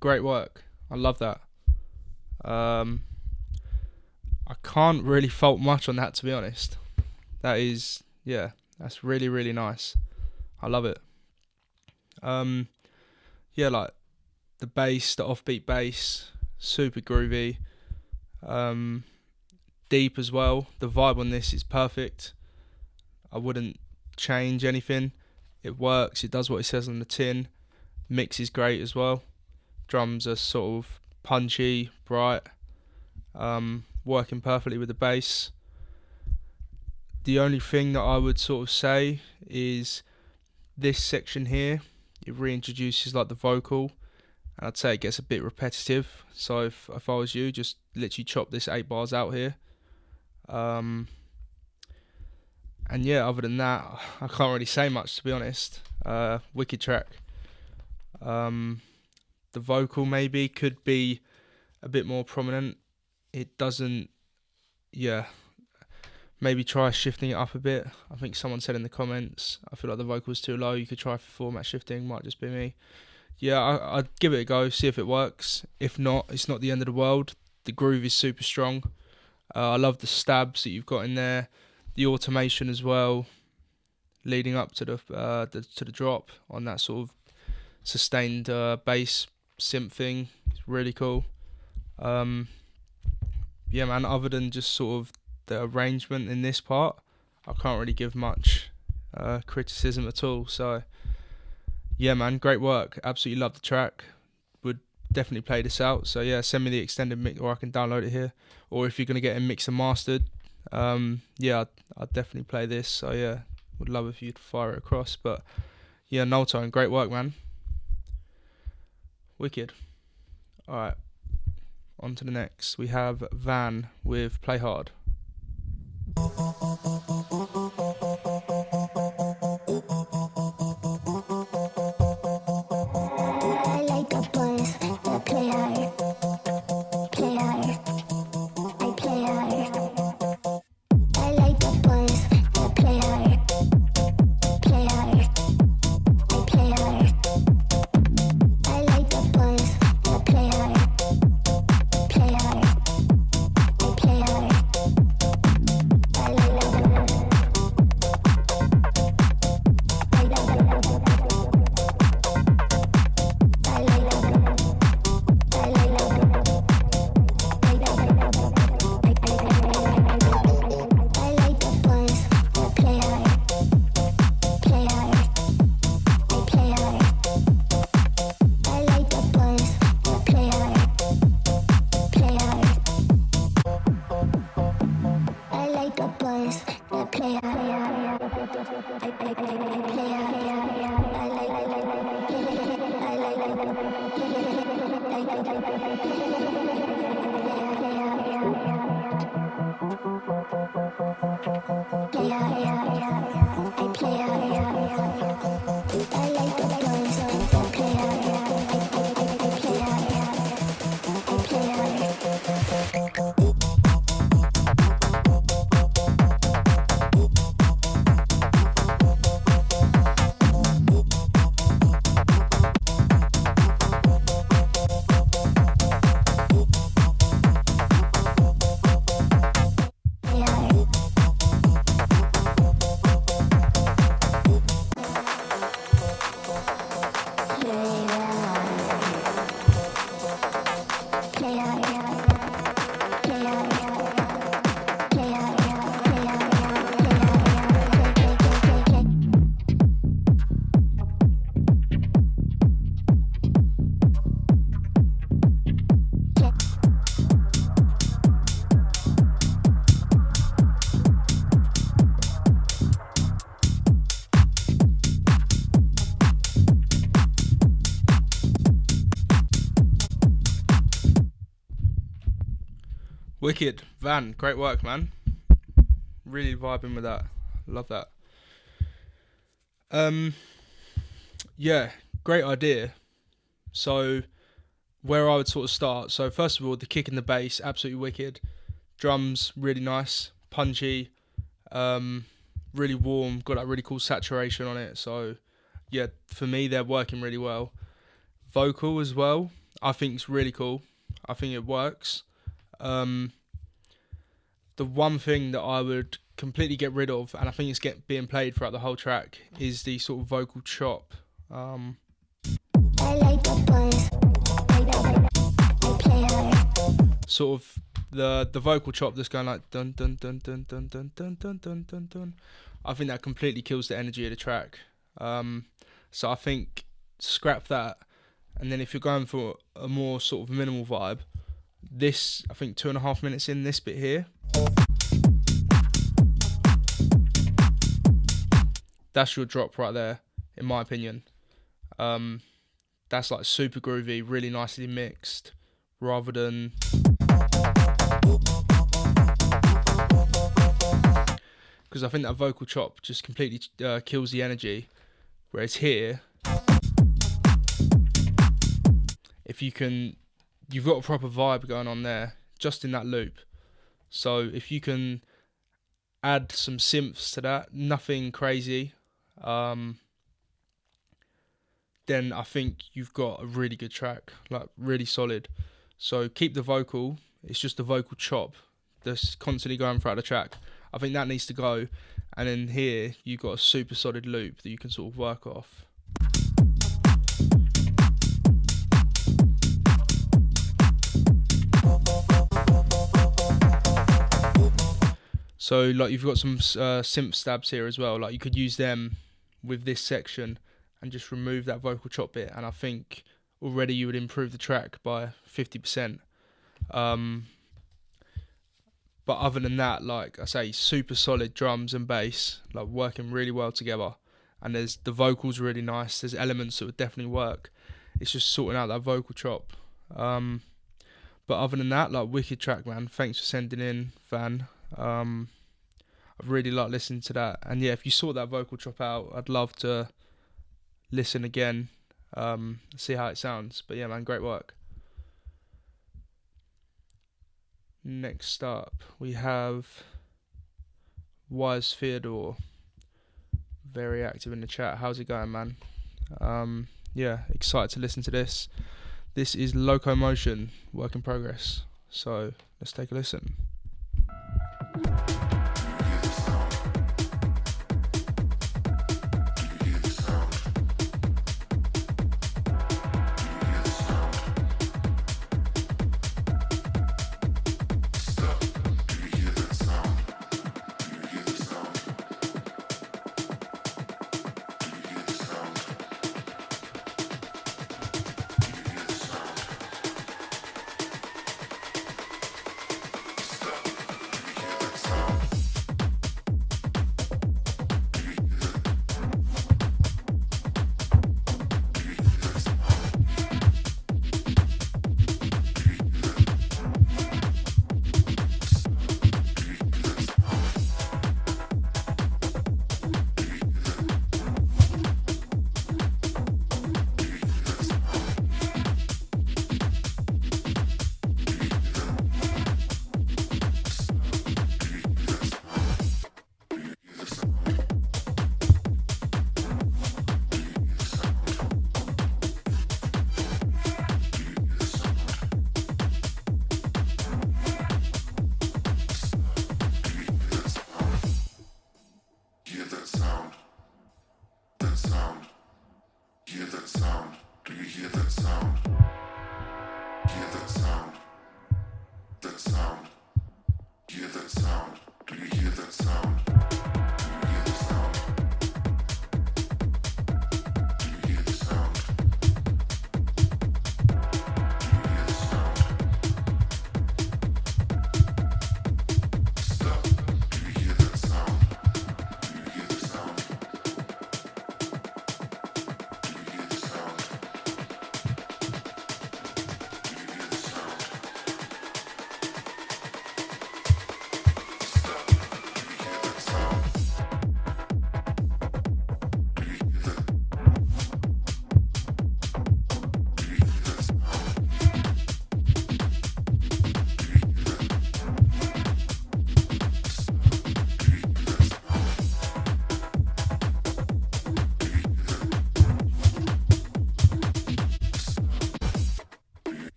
Great work. I love that. I can't really fault much on that, to be honest. That is, yeah, that's really, really nice. I love it. Yeah, like the bass, the offbeat bass, super groovy. Deep as well. The vibe on this is perfect. I wouldn't change anything. It works. It does what it says on the tin. Mix is great as well. Drums are sort of punchy, bright, working perfectly with the bass. The only thing that I would sort of say is this section here, it reintroduces like the vocal, and I'd say it gets a bit repetitive. So if I was you, just literally chop this 8 bars out here. And yeah, other than that, I can't really say much, to be honest. Wicked track. The vocal maybe could be a bit more prominent. It doesn't, yeah, maybe try shifting it up a bit. I think someone said in the comments, I feel like the vocal's too low. You could try format shifting, might just be me. Yeah, I'd give it a go, see if it works. If not, it's not the end of the world. The groove is super strong. I love the stabs that you've got in there. The automation as well, leading up to the drop on that sort of sustained bass synth thing. It's really cool. Yeah, man, other than just sort of the arrangement in this part, I can't really give much criticism at all. So yeah, man, great work. Absolutely love the track. Would definitely play this out. So yeah, send me the extended mix, or I can download it here. Or if you're gonna get it mixed and mastered, yeah, I'd definitely play this. So yeah, would love if you'd fire it across. But yeah, no tone, great work, man. Wicked. All right, on to the next. We have Van with Play Hard. Wicked. Van, great work, man. Really vibing with that. Love that. Yeah, great idea. So, where I would sort of start. So, first of all, the kick and the bass, absolutely wicked. Drums, really nice, punchy, really warm, got that really cool saturation on it. So, yeah, for me, they're working really well. Vocal as well, I think it's really cool. I think it works. The one thing that I would completely get rid of, and I think it's being played throughout the whole track, is the sort of vocal chop. Sort of the vocal chop that's going like dun dun dun dun dun dun dun dun dun dun dun. I think that completely kills the energy of the track. So I think scrap that, and then if you're going for a more sort of minimal vibe, this, I think 2.5 minutes in, this bit here, that's your drop right there, in my opinion. That's like super groovy, really nicely mixed, rather than because I think that vocal chop just completely kills the energy. Whereas here, if you've got a proper vibe going on there, just in that loop. So if you can add some synths to that, nothing crazy, then I think you've got a really good track, like really solid. So keep the vocal, it's just the vocal chop that's constantly going throughout the track. I think that needs to go, and then here you've got a super solid loop that you can sort of work off. So like you've got some synth stabs here as well, like you could use them with this section and just remove that vocal chop bit, and I think already you would improve the track by 50%. But other than that, like I say, super solid drums and bass, like working really well together. And there's the vocals really nice. There's elements that would definitely work. It's just sorting out that vocal chop. But other than that, like wicked track, man. Thanks for sending in, Van. I've really liked listening to that. And yeah, if you sort that vocal chop out, I'd love to listen again, see how it sounds. But yeah, man, great work. Next up, we have Wise Theodore. Very active in the chat. How's it going, man? Yeah, excited to listen to this. This is Locomotion, work in progress. So let's take a listen. Stop.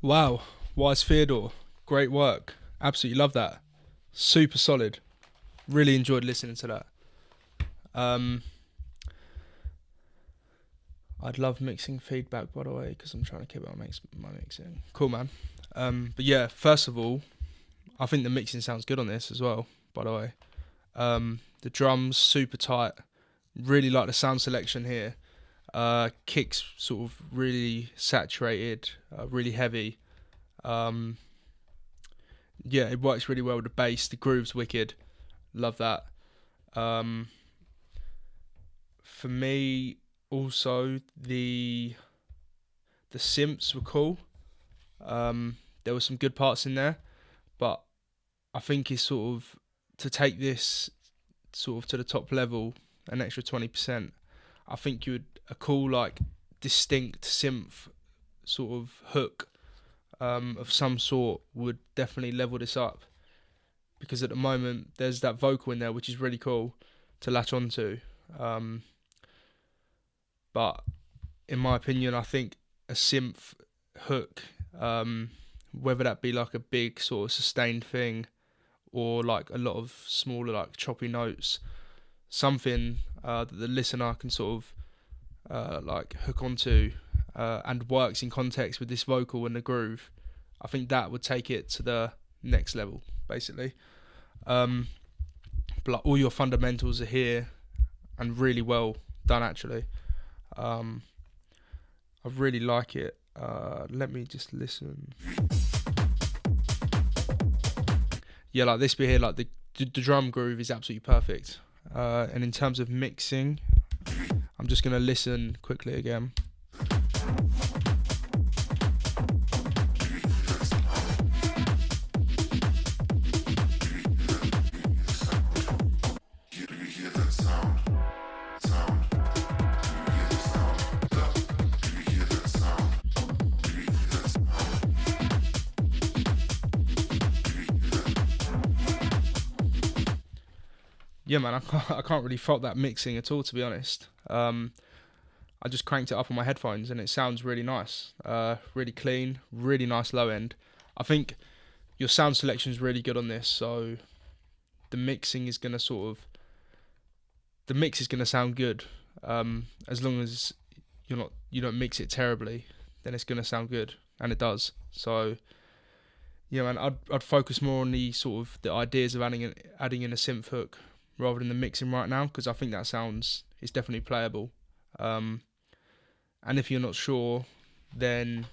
Wow, Wise Theodore, great work. Absolutely love that. Super solid. Really enjoyed listening to that. I'd love mixing feedback, by the way, because I'm trying to keep up my mixing. Cool, man. But yeah, first of all, I think the mixing sounds good on this as well, by the way. The drums, super tight. Really like the sound selection here. Kicks sort of really saturated, really heavy. Yeah, it works really well with the bass. The groove's wicked. Love that. For me, also the synths were cool. There were some good parts in there, but I think it's sort of to take this sort of to the top level, an extra 20%. I think you would a cool like distinct synth sort of hook of some sort would definitely level this up, because at the moment there's that vocal in there which is really cool to latch onto, but in my opinion I think a synth hook, whether that be like a big sort of sustained thing or like a lot of smaller like choppy notes, something that the listener can sort of like hook onto and works in context with this vocal and the groove, I think that would take it to the next level basically. But like all your fundamentals are here and really well done actually. I really like it. Let me just listen. Yeah, like this bit here, like the drum groove is absolutely perfect. And in terms of mixing, I'm just going to listen quickly again. Yeah, man, I can't really fault that mixing at all, to be honest. I just cranked it up on my headphones and it sounds really nice, really clean, really nice low end. I think your sound selection is really good on this, so the mixing is gonna the mix is gonna sound good, as long as you don't mix it terribly, then it's gonna sound good, and it does. So yeah, man, I'd focus more on the sort of the ideas of adding in a synth hook rather than the mixing right now, because I think that sounds is definitely playable. And if you're not sure, then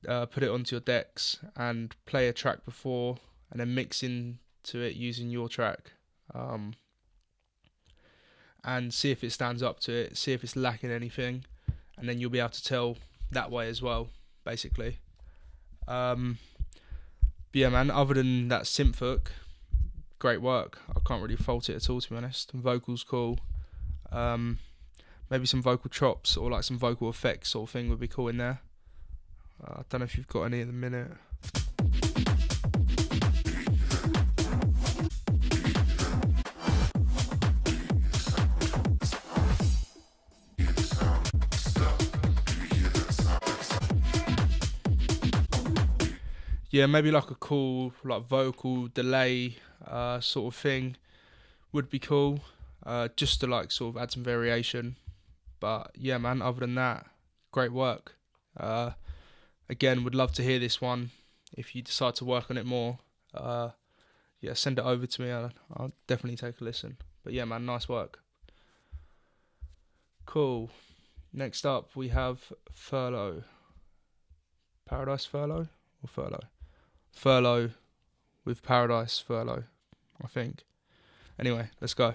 put it onto your decks and play a track before and then mix into it using your track, and see if it stands up to it, see if it's lacking anything, and then you'll be able to tell that way as well, basically. But yeah, man, other than that synth hook, great work. I can't really fault it at all, to be honest. And vocals cool. Maybe some vocal chops or like some vocal effects sort of thing would be cool in there. I don't know if you've got any at the minute. Yeah, maybe like a cool like vocal delay sort of thing would be cool. Just to like sort of add some variation. But yeah, man. Other than that, great work. Uh, Again, would love to hear this one. If you decide to work on it more, yeah, send it over to me. I'll definitely take a listen. But yeah, man, nice work. Cool. Next up, we have Furlough. Paradise Furlough or Furlough? Furlough with Paradise Furlough, I think. Anyway, let's go.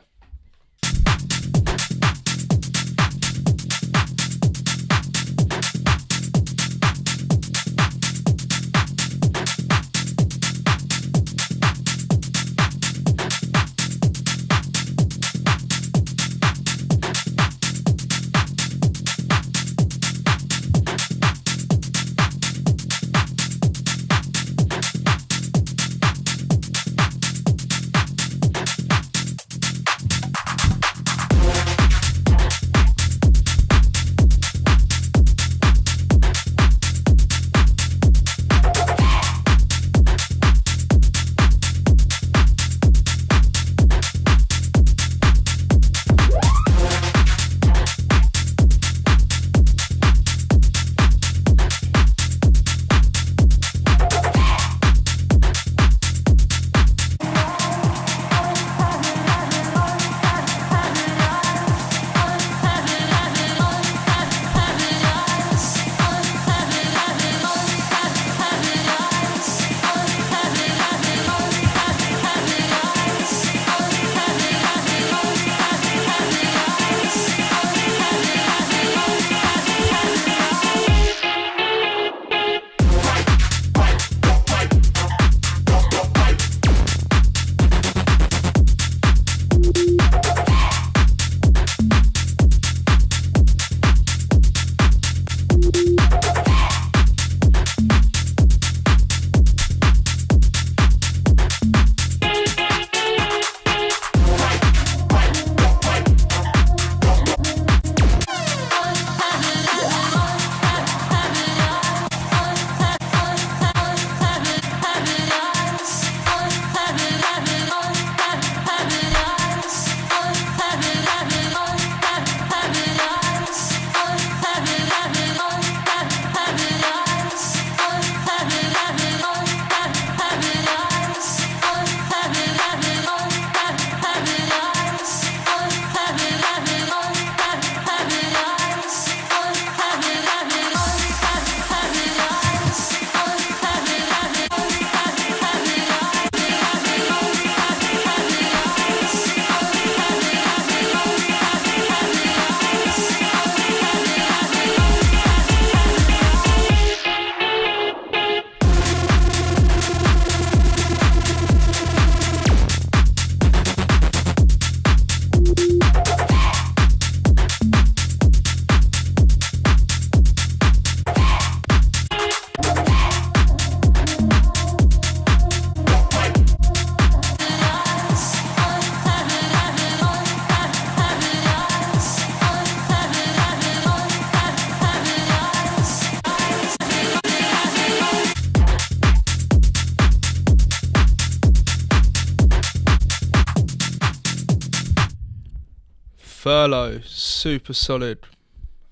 Furlough, super solid.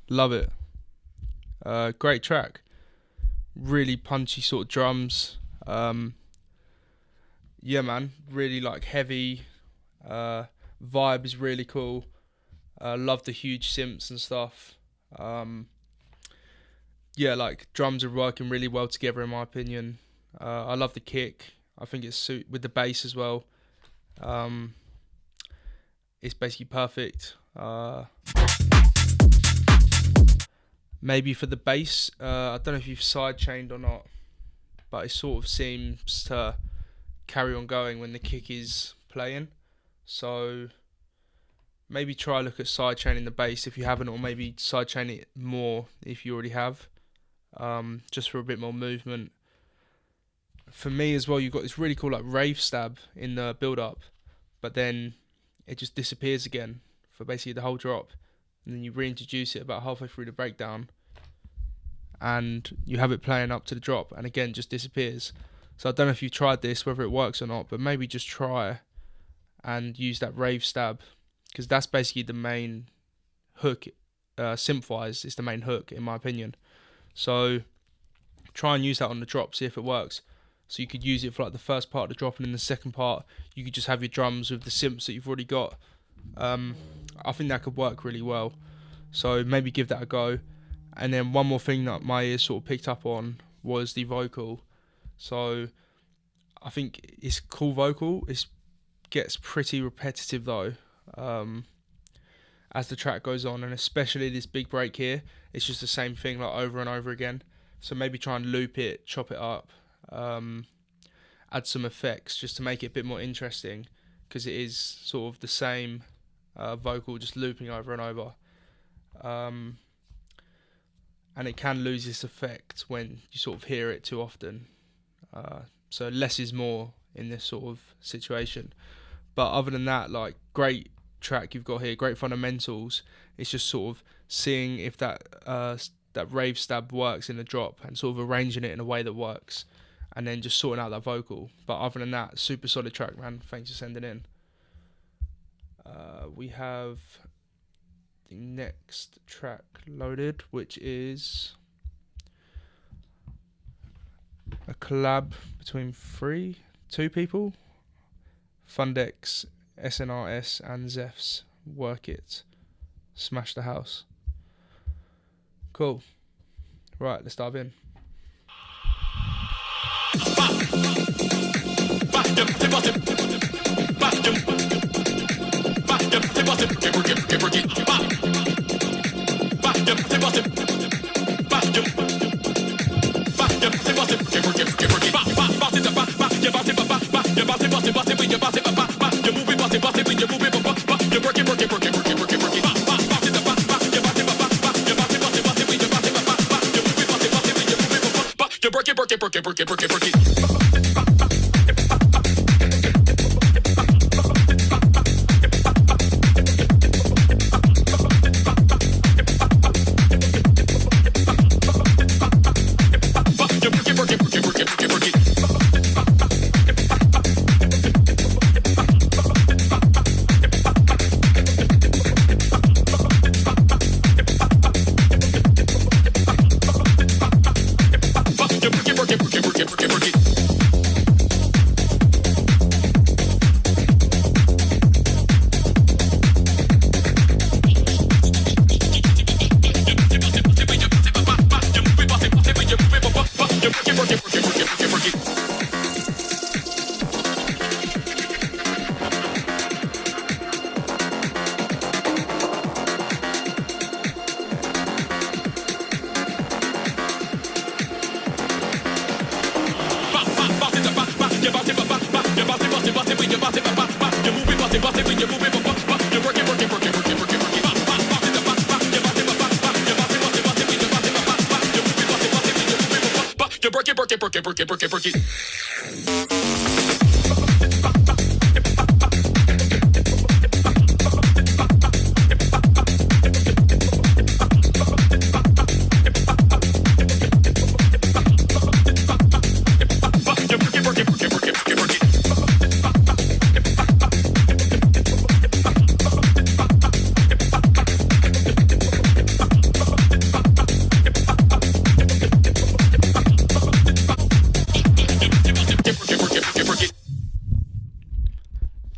Love it. Great track. Really punchy sort of drums. Yeah, man. Really like heavy. Vibe is really cool. Love the huge synths and stuff. Yeah, like drums are working really well together in my opinion. I love the kick. I think it's with the bass as well. It's basically perfect. Maybe for the bass, I don't know if you've side chained or not, but it sort of seems to carry on going when the kick is playing. So maybe try look at side chaining the bass if you haven't, or maybe side chain it more if you already have, just for a bit more movement. For me as well, you've got this really cool like rave stab in the build up, but then it just disappears again for basically the whole drop, and then you reintroduce it about halfway through the breakdown, and you have it playing up to the drop, and again just disappears. So I don't know if you've tried this, whether it works or not, but maybe just try and use that rave stab, because that's basically the main hook. Synth-wise, it's the main hook in my opinion. So try and use that on the drop, see if it works. So you could use it for like the first part of the drop, and in the second part you could just have your drums with the synths that you've already got. I think that could work really well. So maybe give that a go. And then one more thing that my ears sort of picked up on was the vocal. So I think it's cool vocal. It gets pretty repetitive though, as the track goes on, and especially this big break here, it's just the same thing like over and over again. So maybe try and loop it, chop it up, add some effects just to make it a bit more interesting, because it is sort of the same vocal just looping over and over. And it can lose its effect when you sort of hear it too often. So less is more in this sort of situation. But other than that, like, great track you've got here, great fundamentals. It's just sort of seeing if that rave stab works in the drop and sort of arranging it in a way that works, and then just sorting out that vocal. But other than that, super solid track, man. Thanks for sending in. We have the next track loaded, which is a collab between two people, Fundex, SNRS and Zephs. Work It, Smash the House. Cool. Right, let's dive in.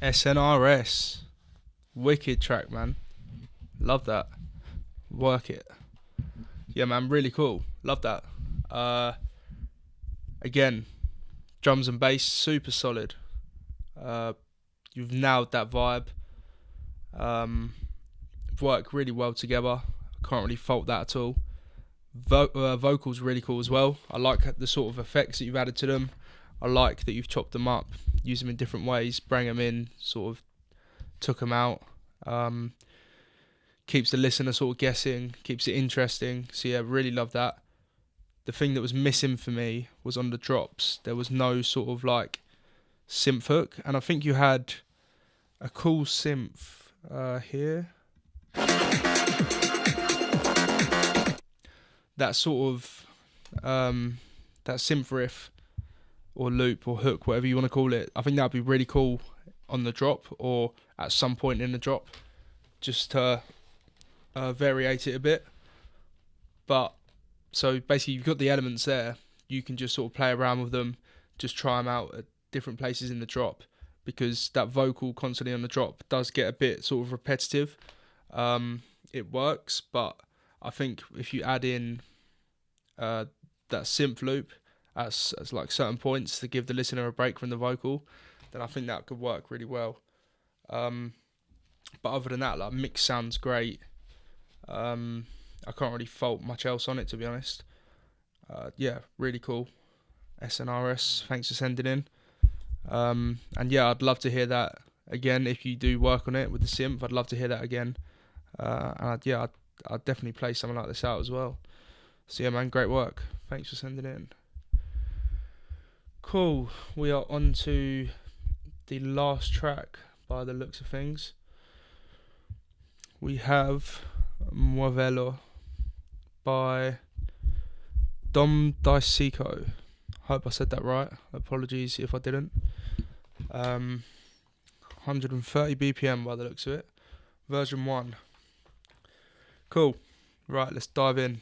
SNRS, wicked track, man. Love that. Work It. Yeah, man, really cool. Love that. Again, drums and bass, super solid. You've nailed that vibe. Work really well together. Can't really fault that at all. Vocals really cool as well. I like the sort of effects that you've added to them. I like that you've chopped them up, used them in different ways, bring them in, sort of took them out. Keeps the listener sort of guessing, keeps it interesting. So yeah, really love that. The thing that was missing for me was on the drops. There was no sort of like synth hook, and I think you had a cool synth here. That sort of that synth riff or loop or hook, whatever you want to call it. I think that'd be really cool on the drop or at some point in the drop, just to variate it a bit. But so basically you've got the elements there, you can just sort of play around with them, just try them out at different places in the drop, because that vocal constantly on the drop does get a bit sort of repetitive. It works, but I think if you add in that synth loop as like certain points to give the listener a break from the vocal, then I think that could work really well. But other than that, like, mix sounds great. I can't really fault much else on it, to be honest. Yeah, really cool. SNRS, thanks for sending in. And yeah, I'd love to hear that again if you do work on it with the synth. I'd love to hear that again. And I'd definitely play something like this out as well. So yeah, man, great work. Thanks for sending in. Cool. We are on to the last track by the looks of things. We have Muovelo by Dom Dicico. Hope I said that right. Apologies if I didn't. 130 BPM by the looks of it. Version 1. Cool. Right, let's dive in.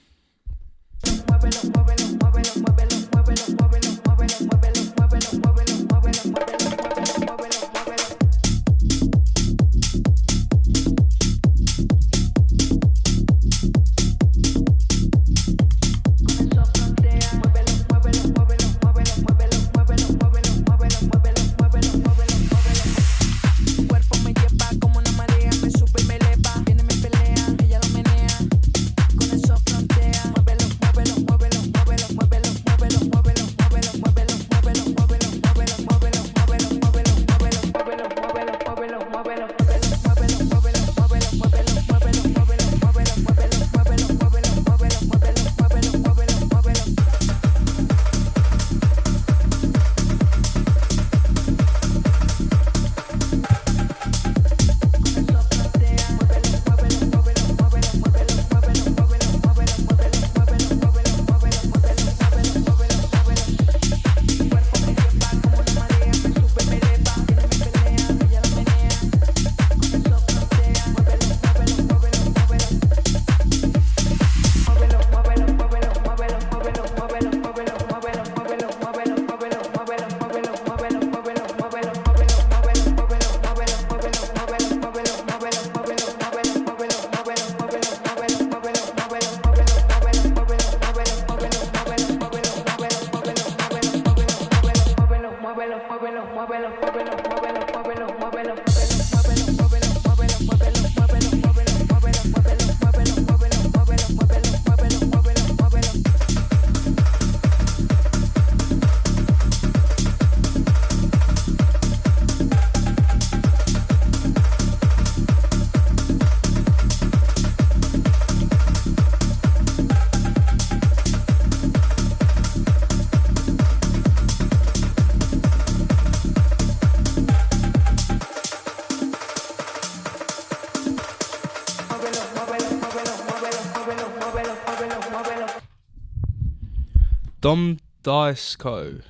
Dom Dicico.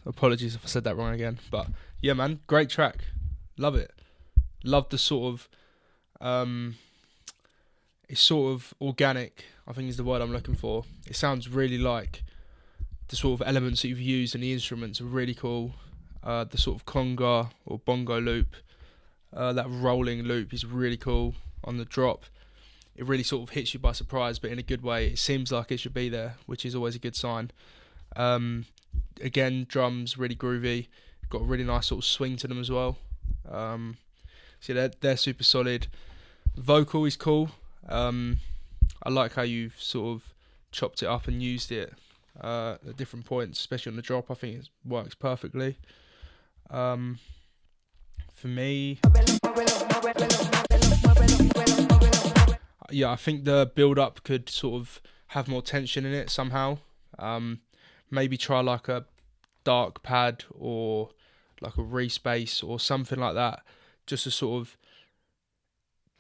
Apologies if I said that wrong again. But yeah, man, great track. Love it. Love the sort of it's sort of organic, I think is the word I'm looking for. It sounds really like the sort of elements that you've used and the instruments are really cool. The sort of conga or bongo loop, that rolling loop is really cool on the drop. It really sort of hits you by surprise, but in a good way. It seems like it should be there, which is always a good sign. Again, drums really groovy. Got a really nice sort of swing to them as well. So they're super solid. Vocal is cool. I like how you've sort of chopped it up and used it at different points, especially on the drop. I think it works perfectly. For me, yeah, I think the build-up could sort of have more tension in it somehow. Maybe try like a dark pad or like a respace or something like that, just to sort of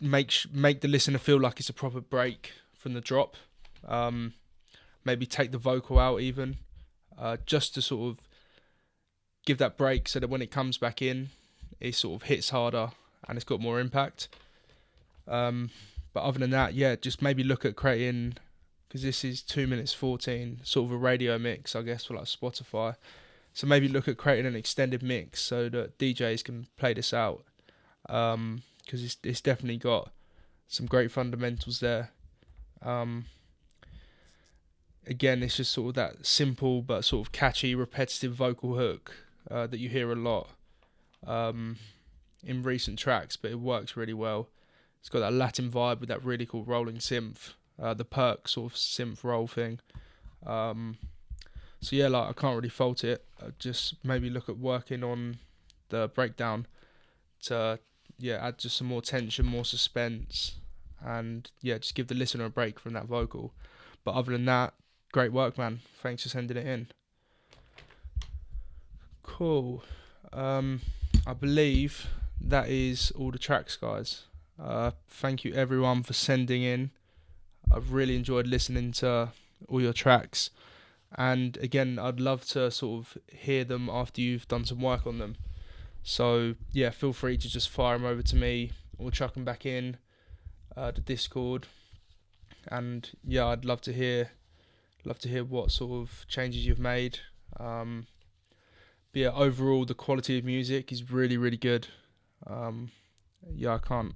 make the listener feel like it's a proper break from the drop. Maybe take the vocal out even, just to sort of give that break so that when it comes back in, it sort of hits harder and it's got more impact. But other than that, yeah, just maybe look at creating, because this is 2 minutes 14, sort of a radio mix, I guess, for like Spotify. So maybe look at creating an extended mix so that DJs can play this out, because it's definitely got some great fundamentals there. Again, it's just sort of that simple but sort of catchy, repetitive vocal hook that you hear a lot in recent tracks, but it works really well. It's got that Latin vibe with that really cool rolling synth, the perk sort of synth roll thing. So yeah, like I can't really fault it. Just maybe look at working on the breakdown to add just some more tension, more suspense, and just give the listener a break from that vocal. But other than that, great work, man. Thanks for sending it in. Cool. I believe that is all the tracks, guys. Thank you everyone for sending in. I've really enjoyed listening to all your tracks. And again, I'd love to sort of hear them after you've done some work on them. So yeah, feel free to just fire them over to me or chuck them back in the Discord. And yeah, I'd love to hear what sort of changes you've made. But yeah, overall the quality of music is really, really good. I can't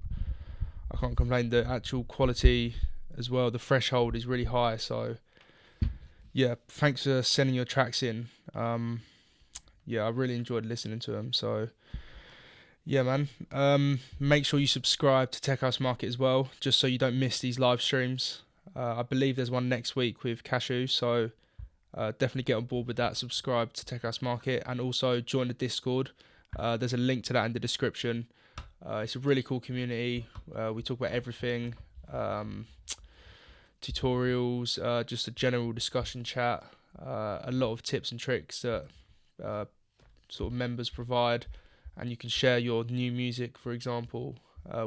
complain. The actual quality as well, the threshold is really high. So yeah, thanks for sending your tracks in. I really enjoyed listening to them. So yeah, man. Make sure you subscribe to Tech House Market as well, just so you don't miss these live streams. I believe there's one next week with Cashew, so definitely get on board with that. Subscribe to Tech House Market and also join the Discord. There's a link to that in the description. It's a really cool community. We talk about everything. Tutorials, just a general discussion chat, a lot of tips and tricks that sort of members provide, and you can share your new music, for example,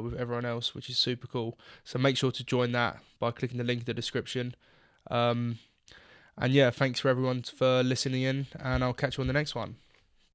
with everyone else, which is super cool. So make sure to join that by clicking the link in the description. And yeah, thanks for everyone for listening in, and I'll catch you on the next one.